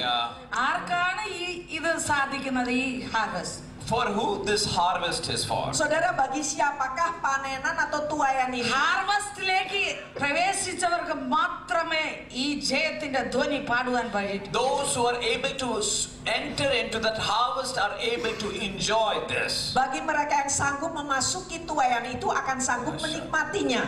ആർക്കാണ് ഇത് സാധിക്കുന്നത് ഈ harvest? For who this harvest is for? Saudara, bagi siapakah panenan atau tuaian ini? ഹാർവസ്റ്റിലേക്ക് പ്രവേശിച്ചവർക്ക് മാത്രമേ ഈ ജയത്തിന്റെ ധ്വനി പാടുവാൻ കഴിയൂ. Those who are able to enter into that harvest are able to enjoy this. Bagi mereka yang sanggup memasuki tuaian itu akan sanggup menikmatinya.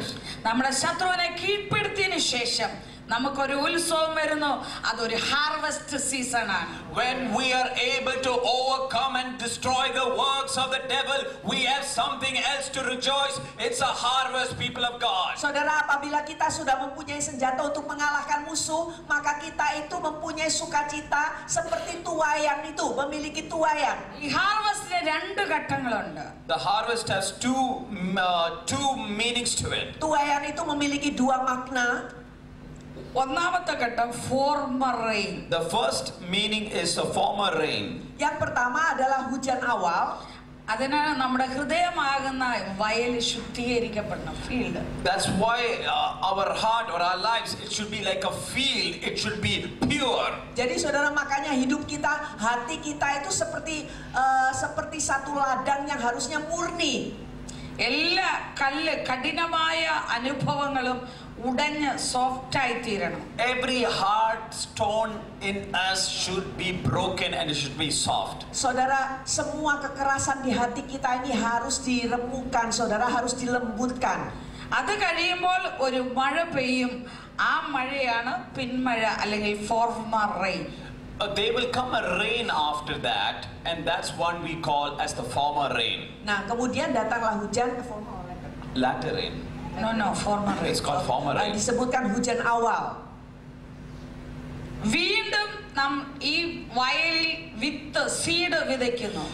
നമ്മുടെ ശത്രുവിനെ കീഴ്പ്പെടുത്തിയതിനു ശേഷം നമുക്കൊരു ഉത്സവം വരുന്നു. അതൊരു ഹാർവസ്റ്റ് സീസൺ ആണ്. When we are able to overcome and destroy the works of the devil, we have something else to rejoice. It's a harvest, people of God. Saudara, apabila kita sudah mempunyai senjata untuk mengalahkan musuh, maka kita itu mempunyai sukacita seperti tuaian itu, memiliki tuaian. ഈ ഹാർവസ്റ്റിന് 2 ഘട്ടങ്ങളുണ്ട്. The harvest has two meanings to it. Tuaian itu memiliki 2 makna. ഒന്നാമത്തെ ഘട്ടം former rain. The first meaning is the former rain. Yang pertama adalah hujan awal. അതിനാണ് നമ്മുടെ ഹൃദയമാകുന്ന വയൽ ശുദ്ധീകരിക്കപ്പെടണം, field. That's why our heart or our lives, it should be like a field. It should be pure. Jadi saudara, makanya hidup kita, hati kita itu seperti satu ladang yang harusnya murni. എല്ലാ കഠിനമായ അനുഭവങ്ങളും ഉടഞ്ഞ് സോഫ്റ്റ് ആയി തീരണം. Every hard stone in us should be broken and it should be soft. Saudara, semua kekerasan di hati kita ini harus diremukan, saudara, harus dilembutkan. അത് കഴിയുമ്പോൾ ഒരു മഴ പെയ്യും. ആ മഴയാണ് പിന്മഴ അല്ലെങ്കിൽ former rain. There will come a rain after that, and that's one we call as the former rain. Nah, kemudian datanglah hujan. Latter rain. No, former rain. It's called former rain. Disebutkan hujan awal. വീണ്ടും നാം ഈ വയലിൽ വിത്ത് സീഡ് വിതയ്ക്കുന്നു.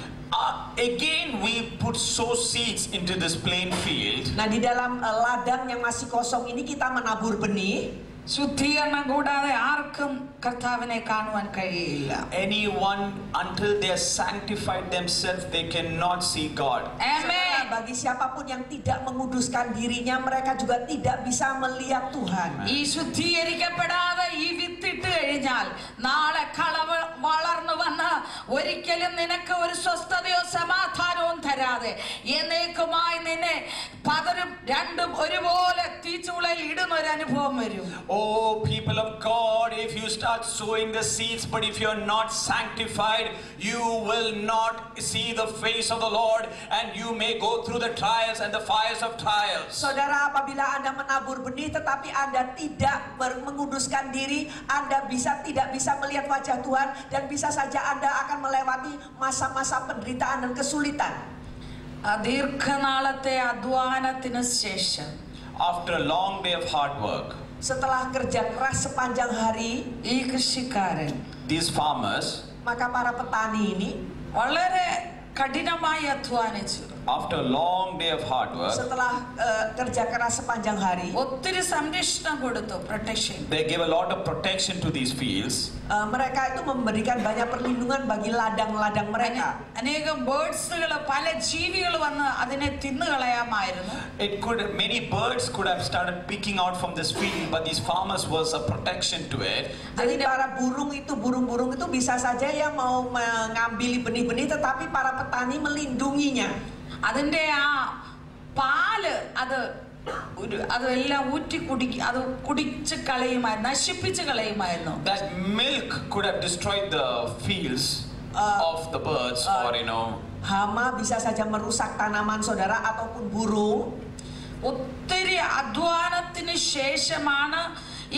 Again we put sow seeds into this plain field. Nah, di dalam ladang yang masih kosong ini kita menabur benih. ശുദ്ധീകരണം കൂടാതെ ആർക്കും കർത്താവിനെ കാണുവാൻ കഴിയില്ല. Anyone, until they are sanctified themselves, they cannot see God. Amen. Bagi siapapun yang tidak menguduskan dirinya, mereka juga tidak bisa melihat Tuhan. ഈ ശുദ്ധീകരിക്കപ്പെടാതെ ഈ വിത്തിട്ട് കഴിഞ്ഞാൽ നാളെ കളവ് വളർന്നു വന്ന് ഒരിക്കലും നിനക്ക് ഒരു സ്വസ്ഥതയോ സമാധാനവും തരാതെ എന്നേക്കുമായി നിന്നെ പതരും രണ്ടും ഒരുപോലെ തീച്ചുളയിൽ ഇടുന്ന ഒരു അനുഭവം വരും. Oh, people of God, if you start sowing the seeds, but if you are not sanctified, you will not see the face of the Lord, and you may go through the trials and the fires of trials. Saudara, apabila Anda menabur benih tetapi Anda tidak menguduskan diri, Anda tidak bisa melihat wajah Tuhan, dan bisa saja Anda akan melewati masa-masa penderitaan dan kesulitan. ദീർഘനാളത്തെ അധ്വാനത്തിന് ശേഷം, After a long day of hard work, setelah kerja keras sepanjang hari, ഈ കൃഷിക്കാരൻ, these farmers, maka para petani ini വളരെ കഠിനമായി അധ്വാനിച്ചു. after a long day of hard work, setelah kerja keras sepanjang hari, ഒത്തിരി സംരക്ഷണം കൊടുത്തു, protection. they give a lot of protection to these fields. Mereka itu memberikan banyak perlindungan bagi ladang-ladang mereka. അനേകം ബേർഡ്സുകൾ, പല ജീവികൾ വന്ന് അതിനെ തിന്നുകളയാമായിരുന്നു. Many birds could have started peeking out from this field, but these farmers was a protection to it. Jadi para burung-burung itu bisa saja ya mau mengambil benih-benih, tetapi para petani melindunginya. അതിന്റെ ആ പാല് അതെല്ലാം അത് കുടിച്ച് കളയുമായിരുന്നു, നശിപ്പിച്ച് കളയുമായിരുന്നു. That milk could have destroyed the fields of the birds, or hama bisa saja merusak tanaman saudara ataupun burung. ഒത്തിരി അധ്വാനത്തിന് ശേഷമാണ്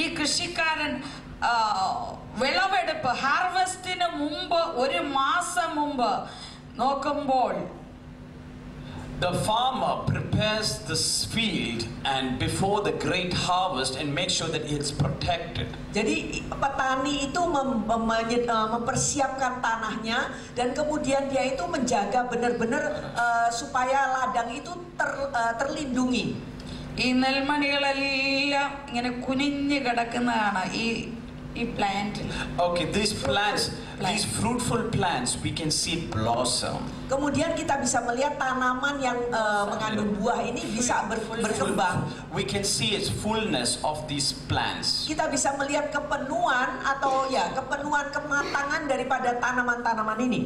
ഈ കൃഷിക്കാരൻ വിളവെടുപ്പ്, ഹാർവെസ്റ്റിന് മുമ്പ് ഒരു മാസം മുമ്പ് നോക്കുമ്പോൾ the farmer prepares this field and before the great harvest and make sure that it's protected. Jadi petani itu mempersiapkan tanahnya, dan kemudian dia itu menjaga benar-benar supaya ladang itu terlindungi. ഈ നെൽമണികളെല്ലാം ഇങ്ങനെ കുനിഞ്ഞു കിടക്കുന്നതാണ് ഈ plant. Okay, these plants, these fruitful plants, we can see blossom. Kemudian kita bisa melihat tanaman yang mengandung buah ini bisa berkembang. We can see its fullness of these plants. Kita bisa melihat kepenuhan atau kepenuhan kematangan daripada tanaman-tanaman ini.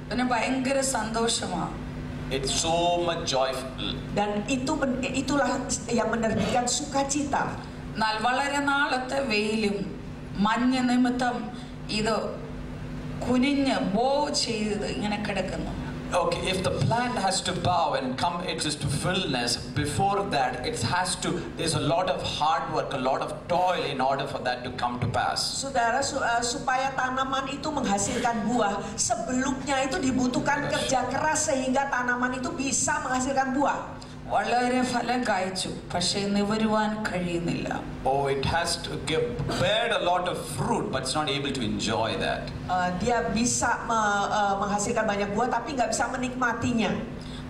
പിന്നെ ഭയങ്കര സന്തോഷമാണ്. It's so much joyful. Dan itulah yang menerbitkan sukacita. എന്നാൽ വളരെ നാളത്തെ വെയിലും മഞ്ഞ് നിമിത്തം ഇത് കുനിഞ്ഞ് ബോ ചെയ്ത് ഇങ്ങനെ കിടക്കുന്നു. Okay, if the plant has to bow and come into fullness, before that there's a lot of hard work, a lot of toil in order for that to come to pass. Saudara, supaya tanaman itu menghasilkan buah, sebelumnya itu dibutuhkan kerja keras sehingga tanaman itu bisa menghasilkan buah. വളരെ ഫലം കായ്ച്ചു, പക്ഷേ നിവരുവാൻ കഴിയുന്നില്ല. Oh, it has to bear a lot of fruit, but it's not able to enjoy that. Dia bisa menghasilkan banyak buah, tapi nggak bisa menikmatinya.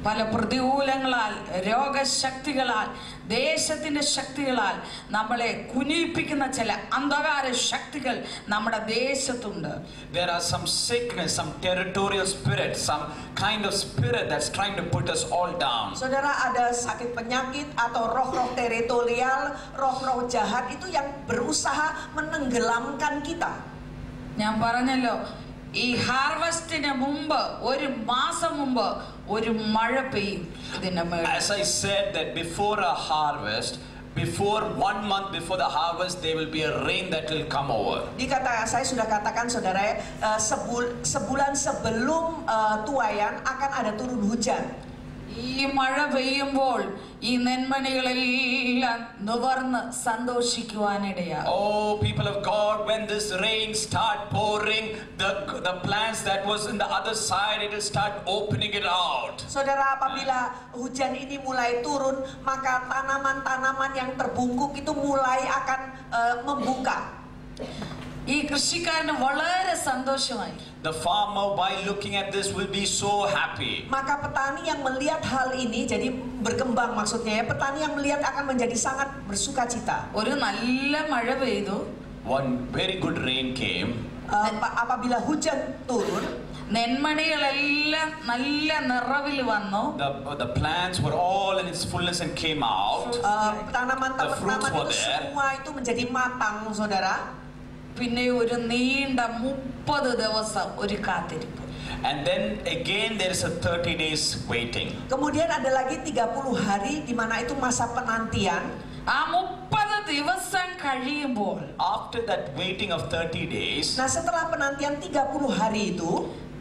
പല പ്രതികൂലങ്ങളാൽ, രോഗശക്തികളാൽ, ദേശത്തിന്റെ ശക്തികളാൽ നമ്മളെ കുനിയിപ്പിക്കുന്ന ചില അന്ധകാര ശക്തികൾ നമ്മുടെ ദേശത്തുണ്ട്. There are some sickness, some territorial spirit, some kind of spirit that's trying to put us all down. Saudara, ada sakit penyakit atau roh-roh teritorial, roh-roh jahat itu yang berusaha menenggelamkan kita. ഞാൻ പറഞ്ഞല്ലോ, ഈ ഹാർവസ്റ്റിന് മുമ്പ് ഒരു മാസം മുമ്പ് ഒരു മഴ പെയ്യും ഇതിന്റെ മേൽ. As I said that before a harvest, before 1 month before the harvest, there will be a rain that will come over. Saya sudah katakan saudara, sebulan sebelum tuaian akan ada turun hujan. ഈ മഴ പെയ്യുമ്പോൾ ഈ നെന്മണികളെല്ലാം നുവർന്ന് സന്തോഷിക്കുവാനിടയാ. Oh, people of God, when this rain start pouring, the plants that was in the other side, it will start opening it out. Saudara, apabila hujan ini mulai turun, maka tanaman-tanaman yang terbungkuk itu mulai akan membuka. ഈ കൃഷിക്കാരന് വളരെ സന്തോഷമായി. The farmer, by looking at this, will be so happy. Maka petani yang melihat hal ini jadi berkembang, maksudnya ya, petani yang melihat akan menjadi sangat bersukacita. ഒരു നല്ല മഴ പെയ്തു. One very good rain came. Apabila hujan turun, നെന്മണികളെല്ലാം നല്ല നിറവിൽ വന്നു. The plants were all in its fullness and came out. tanaman-tanaman itu semua itu menjadi matang, saudara. പിന്നെ ഒരു നീണ്ട 30 ദിവസം ഒരു കാത്തിരിപ്പ്. And then again there is a 30 days waiting. Kemudian ada lagi 30 hari di mana itu masa penantian. ആ 30 ദിവസം കഴിയുമ്പോൾ, After that waiting of 30 days, nah setelah penantian 30 hari itu,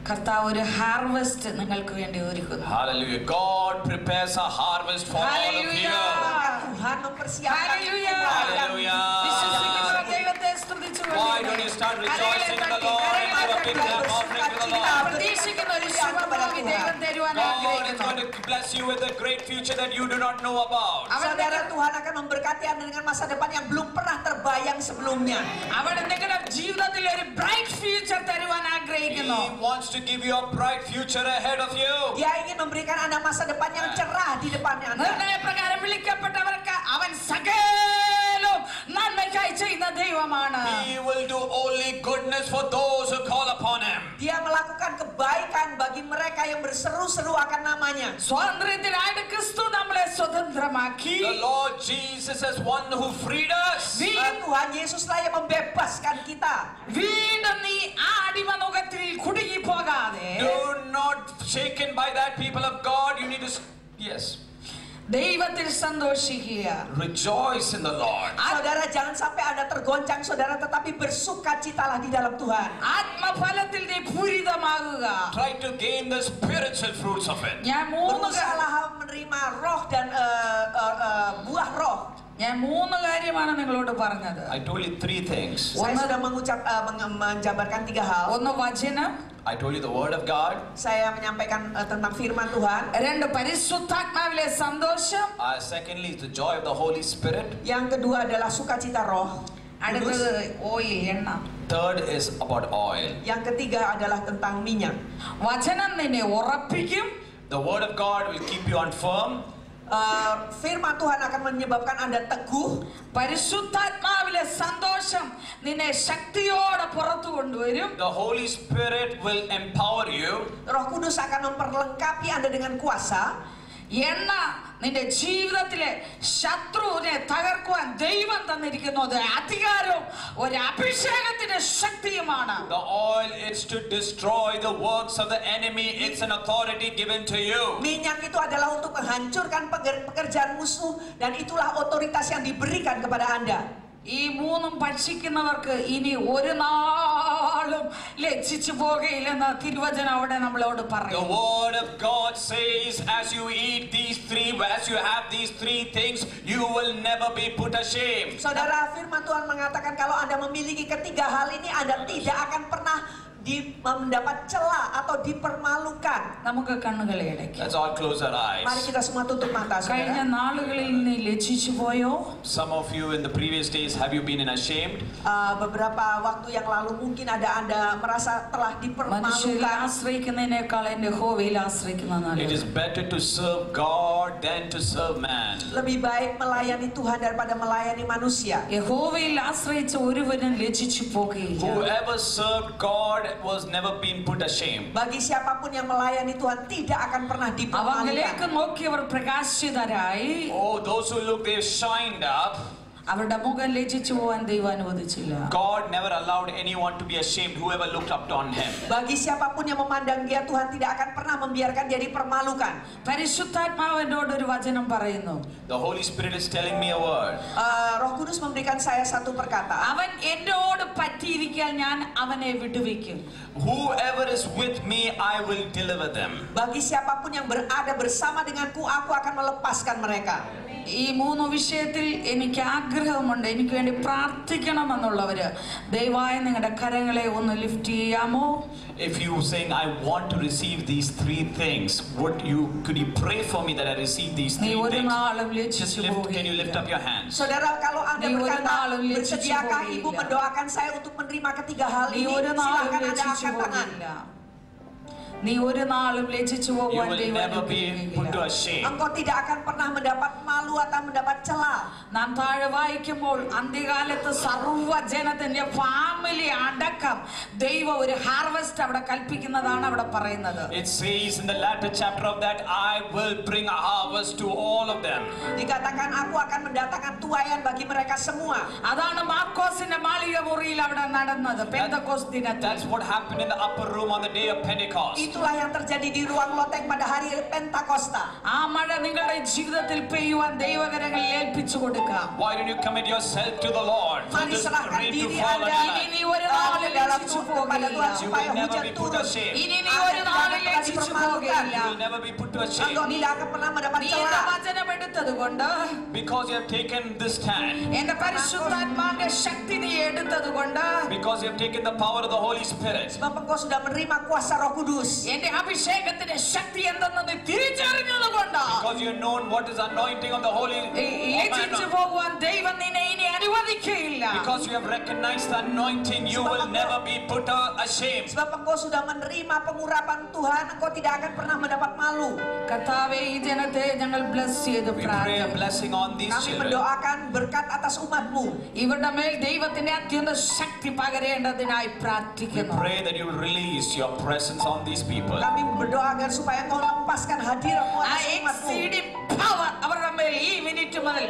കർത്താവ് ഒരു ഹാർവെസ്റ്റ് നിങ്ങൾക്ക് വേണ്ടി ഒരുക്കുന്നു. hallelujah, God prepares a harvest for all of you. Tuhan mempersiapkan. Hallelujah. വിശ്വസിക്കുന്ന ദൈവത്തെ സ്തുതിച്ചുകൊണ്ട് Why don't you start rejoicing in the Lord and give a big clap offering to the Lord? പ്രതീക്ഷിക്കുന്ന ഒരു ശുഭഭാവി ദൈവം തരുവാൻ God is ആഗ്രഹിക്കുന്നു. going to bless you with a great future that you do not know about. Saudara, Tuhan akan memberkati Anda dengan masa depan yang belum pernah terbayang sebelumnya. അവിടെ നിങ്ങളുടെ ജീവിതത്തിൽ ഒരു ബ്രൈറ്റ് ഫ്യൂച്ചർ തരുവാൻ ആഗ്രഹിക്കുന്നു. He wants to give you a bright future ahead of you. Dia ingin memberikan Anda masa depan yang cerah di depan Anda. നിർണയപ്രകാരം വിളിക്കപ്പെട്ടവർക്ക് അവൻ സകലവും നന്മയ്ക്കായി ചെയ്യുന്ന ദൈവമാണ്. He will do only goodness for those who call upon him. Dia melakukan kebaikan bagi mereka yang berseru-seru akan namanya. സ്വാതന്ത്ര്യത്തിനായിട്ട് ക്രിസ്തു നമ്മളെ സ്വതന്ത്രമാക്കി. The Lord Jesus is one who freed us. Tuhan Yesuslah yang membebaskan kita. വീണ്ടും നീ ആ അടിമനുഖത്തിൽ കുടുങ്ങി പോകാതെ, Do not shaken by that, people of God. You need to yes. ദൈവത്തിൽ സന്തോഷിക്കുക. Rejoice in the Lord. Saudara, jangan sampai Anda tergoncang, saudara, tetapi bersukacitalah di dalam Tuhan. ആത്മഫലത്തിൽ നീ പൂരിതമാകുക. Try to gain the spiritual fruits of it. ഞാൻ മൂന്ന് Berusahalah menerima roh dan buah roh. ഞാൻ മൂന്ന് കാര്യമാണ് നിങ്ങളോട് പറഞ്ഞത്. I told you 3 things. Saya sudah menjabarkan 3 hal. ഒന്ന് വചനം, I told you the word of God. Saya menyampaikan tentang firman Tuhan. രണ്ട് പരിശുദ്ധാത്മാവിലെ സന്തോഷം, Secondly, is the joy of the Holy Spirit. Yang kedua adalah sukacita roh. അടുത്തത് ഓയിൽ, എണ്ണ. Third is about oil. Yang ketiga adalah tentang minyak. വചനം നിന്നെ ഉറപ്പിക്കും. The word of God will keep you on firm. Firman Tuhan akan menyebabkan Anda teguh. പരിശുദ്ധാത്മാവിലെ സന്തോഷം നിന്നെ ശക്തിയോടെ പുറത്തു കൊണ്ടുവരും. The Holy Spirit will empower you. Roh Kudus akan memperlengkapi Anda dengan kuasa. എണ്ണ നിന്റെ ജീവിതത്തിലെ ശത്രുവിനെ തകർക്കുവാൻ ദൈവം തന്നിരിക്കുന്നത് അധികാരവും ഒരു അഭിഷേകത്തിന്റെ ശക്തിയുമാണ്. The oil is to destroy the works of the enemy. It's an authority given to you. Minyak itu adalah untuk menghancurkan pekerjaan musuh, dan itulah otoritas yang diberikan kepada Anda. ഈ മൂന്നും ഭക്ഷിക്കുന്നവർക്ക് ഇനി ഒരു നാളും ലജ്ജിച്ചു പോകുകയില്ലെന്ന് തിരുവചനം അവിടെ നമ്മളോട് The പറയും. word of God says, as you eat these 3, as you have these 3 things, you will never be put ashamed. Saudara, firman Tuhan mengatakan kalau Anda memiliki ketiga hal ini, Anda tidak akan pernah mendapat celah atau dipermalukan. നമുക്ക് കണ്ണുകളെ അടയ്ക്കാം. Let's all close our eyes. Mari kita semua tutup mata, കഴിഞ്ഞ saudara. നാളുകളിൽ നീ ലജ്ജിച്ചു പോയോ? Some of you in the previous days, have you been ashamed? Beberapa waktu yang lalu mungkin ada Anda merasa telah മനുഷ്യരെ dipermalukan. ആശ്രയിക്കുന്നതിനേക്കാൾ എന്റെ യഹോവയിൽ ആശ്രയിക്കുന്ന It is better to serve God than to serve man. Lebih baik melayani Tuhan daripada melayani manusia. യഹോവയിൽ ആശ്രയിച്ച ഒരുവനും ലജ്ജിച്ചു പോകുകയില്ല. Whoever served God was never been put ashamed. Bagi siapapun yang melayani Tuhan tidak akan pernah dipermalukan. അവങ്കിലേക്ക് നോക്കിയവർ പ്രകാശിതരായി. Oh, those who look, they shined up. അവരുടെ മുഖം ലജ്ജിച്ചു പോവാൻ ദൈവം അനുവദിച്ചില്ല. God never allowed anyone to be ashamed, whoever looked up on him. Bagi siapapun yang memandang dia, Tuhan tidak akan pernah membiarkan dia dipermalukan. പരിശുദ്ധാത്മാവ് എന്നോട് ഒരു വചനം പറയുന്നു. The Holy Spirit is telling me a word. Roh Kudus memberikan saya satu perkataan. അവൻ എന്നോട് പറ്റിയിരിക്കാൻ ഞാൻ അവനെ വിടുവിക്കും. Whoever is with me, I will deliver them. Bagi siapapun yang berada bersama denganku, aku akan melepaskan mereka. ഈ മൂന്ന് വിഷയത്തിൽ എനിക്ക് ആഗ്രഹമുണ്ട്. എനിക്ക് വേണ്ടി പ്രാർത്ഥിക്കണമെന്നുള്ളവര് ദയവായി നിങ്ങളുടെ കരങ്ങളെ ഒന്ന് ലിഫ്റ്റ് ചെയ്യാമോ? If you saying I want to receive these three things, could you pray for me that I receive these നീ three ഒരു things? നാളും Can ലജ്ജിച്ചു you പോവുകയില്ല. lift up your hands? Saudara, kalau Anda Ni berkata, orang lalu lihat bersediakah cuci Ibu bola. mendoakan saya untuk menerima ketiga hal നീ ini? ഒരു നാളും Silakan Anda ലജ്ജിച്ചു angkat tangan. പോകില്ല. നീ ഒരു നാളും ലജ്ജിച്ചു You പോകാൻ will ദൈവം never be put to അനുവദിക്കുകയില്ല. shame. Engkau tidak akan pernah mendapat malu atau mendapat celah. നാം താഴെ വായിക്കുമ്പോൾ അന്ത്യകാലത്ത് സർവ്വജനത്തിന്റെ ഫാമിലി അടക്കം ദൈവം ഒരു ഹാർവസ്റ്റ് അവിടെ കൽപ്പിക്കുന്നതാണ് അവിടെ പറയുന്നത്. It says in the latter chapter of that, I will bring a harvest to all of them. Dikatakan aku akan mendatangkan tuaian bagi mereka semua. അതാണ് മാർക്കോസിന്റെ മാളിക മുറിയിൽ അവിടെ നടന്നത് പെന്തക്കോസ്ത് ദിനത്തിൽ. That's what happened in the upper room on the day of Pentecost. Itulah yang terjadi di ruang loteng pada hari Pentakosta. ആ മഴ നിങ്ങളുടെ ജീവിതത്തിൽ പെയ്യുവാൻ ദൈവകരങ്ങളിൽ ഏൽപ്പിച്ചു കൊടുക്കാം. Why don't you commit yourself to the Lord for Mari this serahkan rain to diri fall on Anda your ഇനി life? നീ ഒരു നാളിൽ dalam ലജ്ജിച്ചു kepada Tuhan പോകില്ല. You supaya will never hujan be put to turun. shame. ഇനി നീ Anda ഒരു tidak നാളിൽ akan pernah ലജ്ജിച്ചു dipermalukan. You പോകില്ല. will never be put to Engkau shame. tidak akan pernah mendapat നീ എന്റെ celah. വചനം എടുത്തത് കൊണ്ട് Because you have taken this stand. എന്റെ പരിശുദ്ധാത്മാവിന്റെ ശക്തി നീ എടുത്തത് കൊണ്ട് Because you have taken the power of the Holy Spirit. Sebab engkau sudah menerima kuasa Roh Kudus. എന്റെ അഭിഷേകത്തിന്റെ ശക്തി എന്തെന്ന് നീ തിരിച്ചറിഞ്ഞത് കൊണ്ട് Because you have known what is anointing of the Holy ലജ്ജിച്ചു Spirit. പോകുവാൻ ദൈവം നിന്നെ ഇനി അനുവദിക്കുകയില്ല. Because you have recognized the anointing, you will never be put ashamed. Sebab engkau sudah menerima pengurapan Tuhan, engkau tidak akan pernah mendapat malu. കർത്താവേ, ഈ ജനത്തെ ഞങ്ങൾ ബ്ലസ് ചെയ്ത് We pray a പ്രാർത്ഥിക്കുന്നു. blessing on these Kami children. mendoakan berkat atas umatmu. ഇവരുടെ മേൽ ദൈവത്തിന്റെ അത്യന്ത ശക്തി പകരേണ്ടതിനായി We പ്രാർത്ഥിക്കുന്നു. pray that you will release your presence on these people. Kami berdoa agar supaya engkau lepaskan hadiratmu ആ atas umatmu. exceeding power അവരുടെ മേൽ ഈ മിനിറ്റ് മുതൽ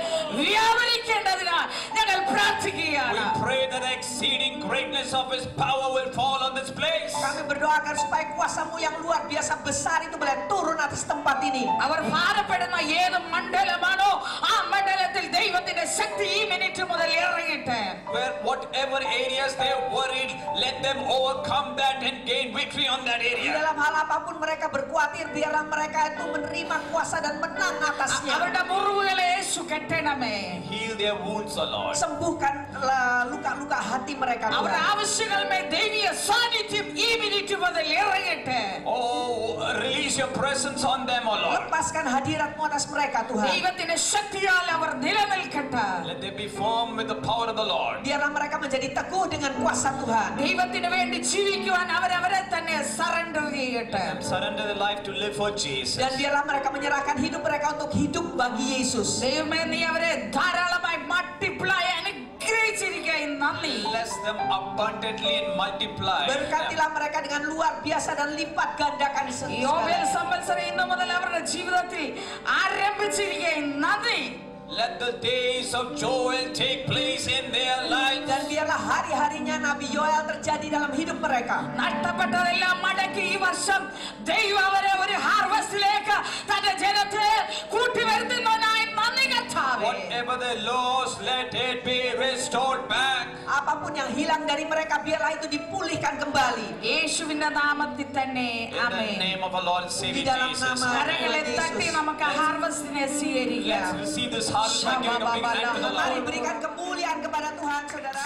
വ്യാപരിക്കേണ്ടതിനാൽ ഞങ്ങൾ We പ്രാർത്ഥിക്കുകയാണ്. pray that the exceeding greatness of His power will fall on this place. Kami berdoa agar supaya kuasamu yang luar biasa besar itu boleh turun atas tempat ini. അവർ ഭാരപ്പെടുന്ന ഏത് മണ്ഡലമാണോ ആ മണ്ഡലത്തിൽ ദൈവത്തിന്റെ ശക്തി ഈ മിനിറ്റ് മുതൽ ഇറങ്ങട്ടെ. Where whatever areas they are worried, let them overcome that and gain victory on that Di area. dalam hal apapun mereka berkuatir, biarlah mereka itu menerima kuasa dan menang atasnya. അവരുടെ മുറിവുകളെ യേശു കെട്ടണമേ. Heal their wounds, O Lord. Sembuhkan luka-luka hati mereka, അവരുടെ Tuhan. ആവശ്യങ്ങളുമേ ദൈവീയ സാന്നിധ്യം ഈ മിനിറ്റ് മുതൽ ഇറങ്ങട്ടെ. Oh, release your presence on them, O Lord. Lepaskan hadiratmu atas mereka, Tuhan. ദൈവത്തിന്റെ ശക്തിയാൽ അവർ നിലനിൽക്കട്ടെ. Let them be firm with the power of the Lord. Biarlah mereka menjadi teguh dengan kuasa Tuhan. ദൈവത്തിന് വേണ്ടി ജീവിക്കുവാൻ അവരവരെ തന്നെ സറണ്ടർ ചെയ്യട്ടെ. Surrender their life to live for Jesus. Dan biarlah mereka menyerahkan hidup mereka untuk hidup bagi Yesus. ദൈവമേ, നീ അവരെ ധാരാളമായി മൾട്ടിപ്ലൈ അനുഗ്രഹിച്ചിരിക്കുകയും നന്ദി. Bless them abundantly and multiply. Berkatilah mereka dengan luar biasa dan lipat gandakan യോബേൽ segala. സംവത്സരം ഇന്നു മുതൽ അവരുടെ ജീവിതത്തിൽ ആരംഭിച്ചിരിക്കുകയും നന്ദി. Let the days of Joel take place in their lives. Dan biarlah hari-harinya Nabi Yoel terjadi dalam hidup mereka. നഷ്ടപ്പെട്ടതെല്ലാം മടക്കി ഈ വർഷം ദൈവം അവരെ ഒരു ഹാർവസ്റ്റിലേക്ക് തന്റെ ജനത്തെ കൂട്ടിവരുത്തുന്നതിനായി നന്ദി കർത്താവേ. Whatever they lost, let it be restored back. Apapun yang hilang dari mereka, biarlah itu dipulihkan kembali. യേശുവിന്റെ നാമത്തിൽ തന്നെ In the amen. name of our Lord and Savior Di dalam Jesus. nama- കരങ്ങളെ തട്ടി നമുക്ക് ഹാർവസ്റ്റിനെ Let's സ്വീകരിക്കാം. receive this harvest by giving a big hand to the Mari Lord. berikan kemuliaan kepada Tuhan, saudara.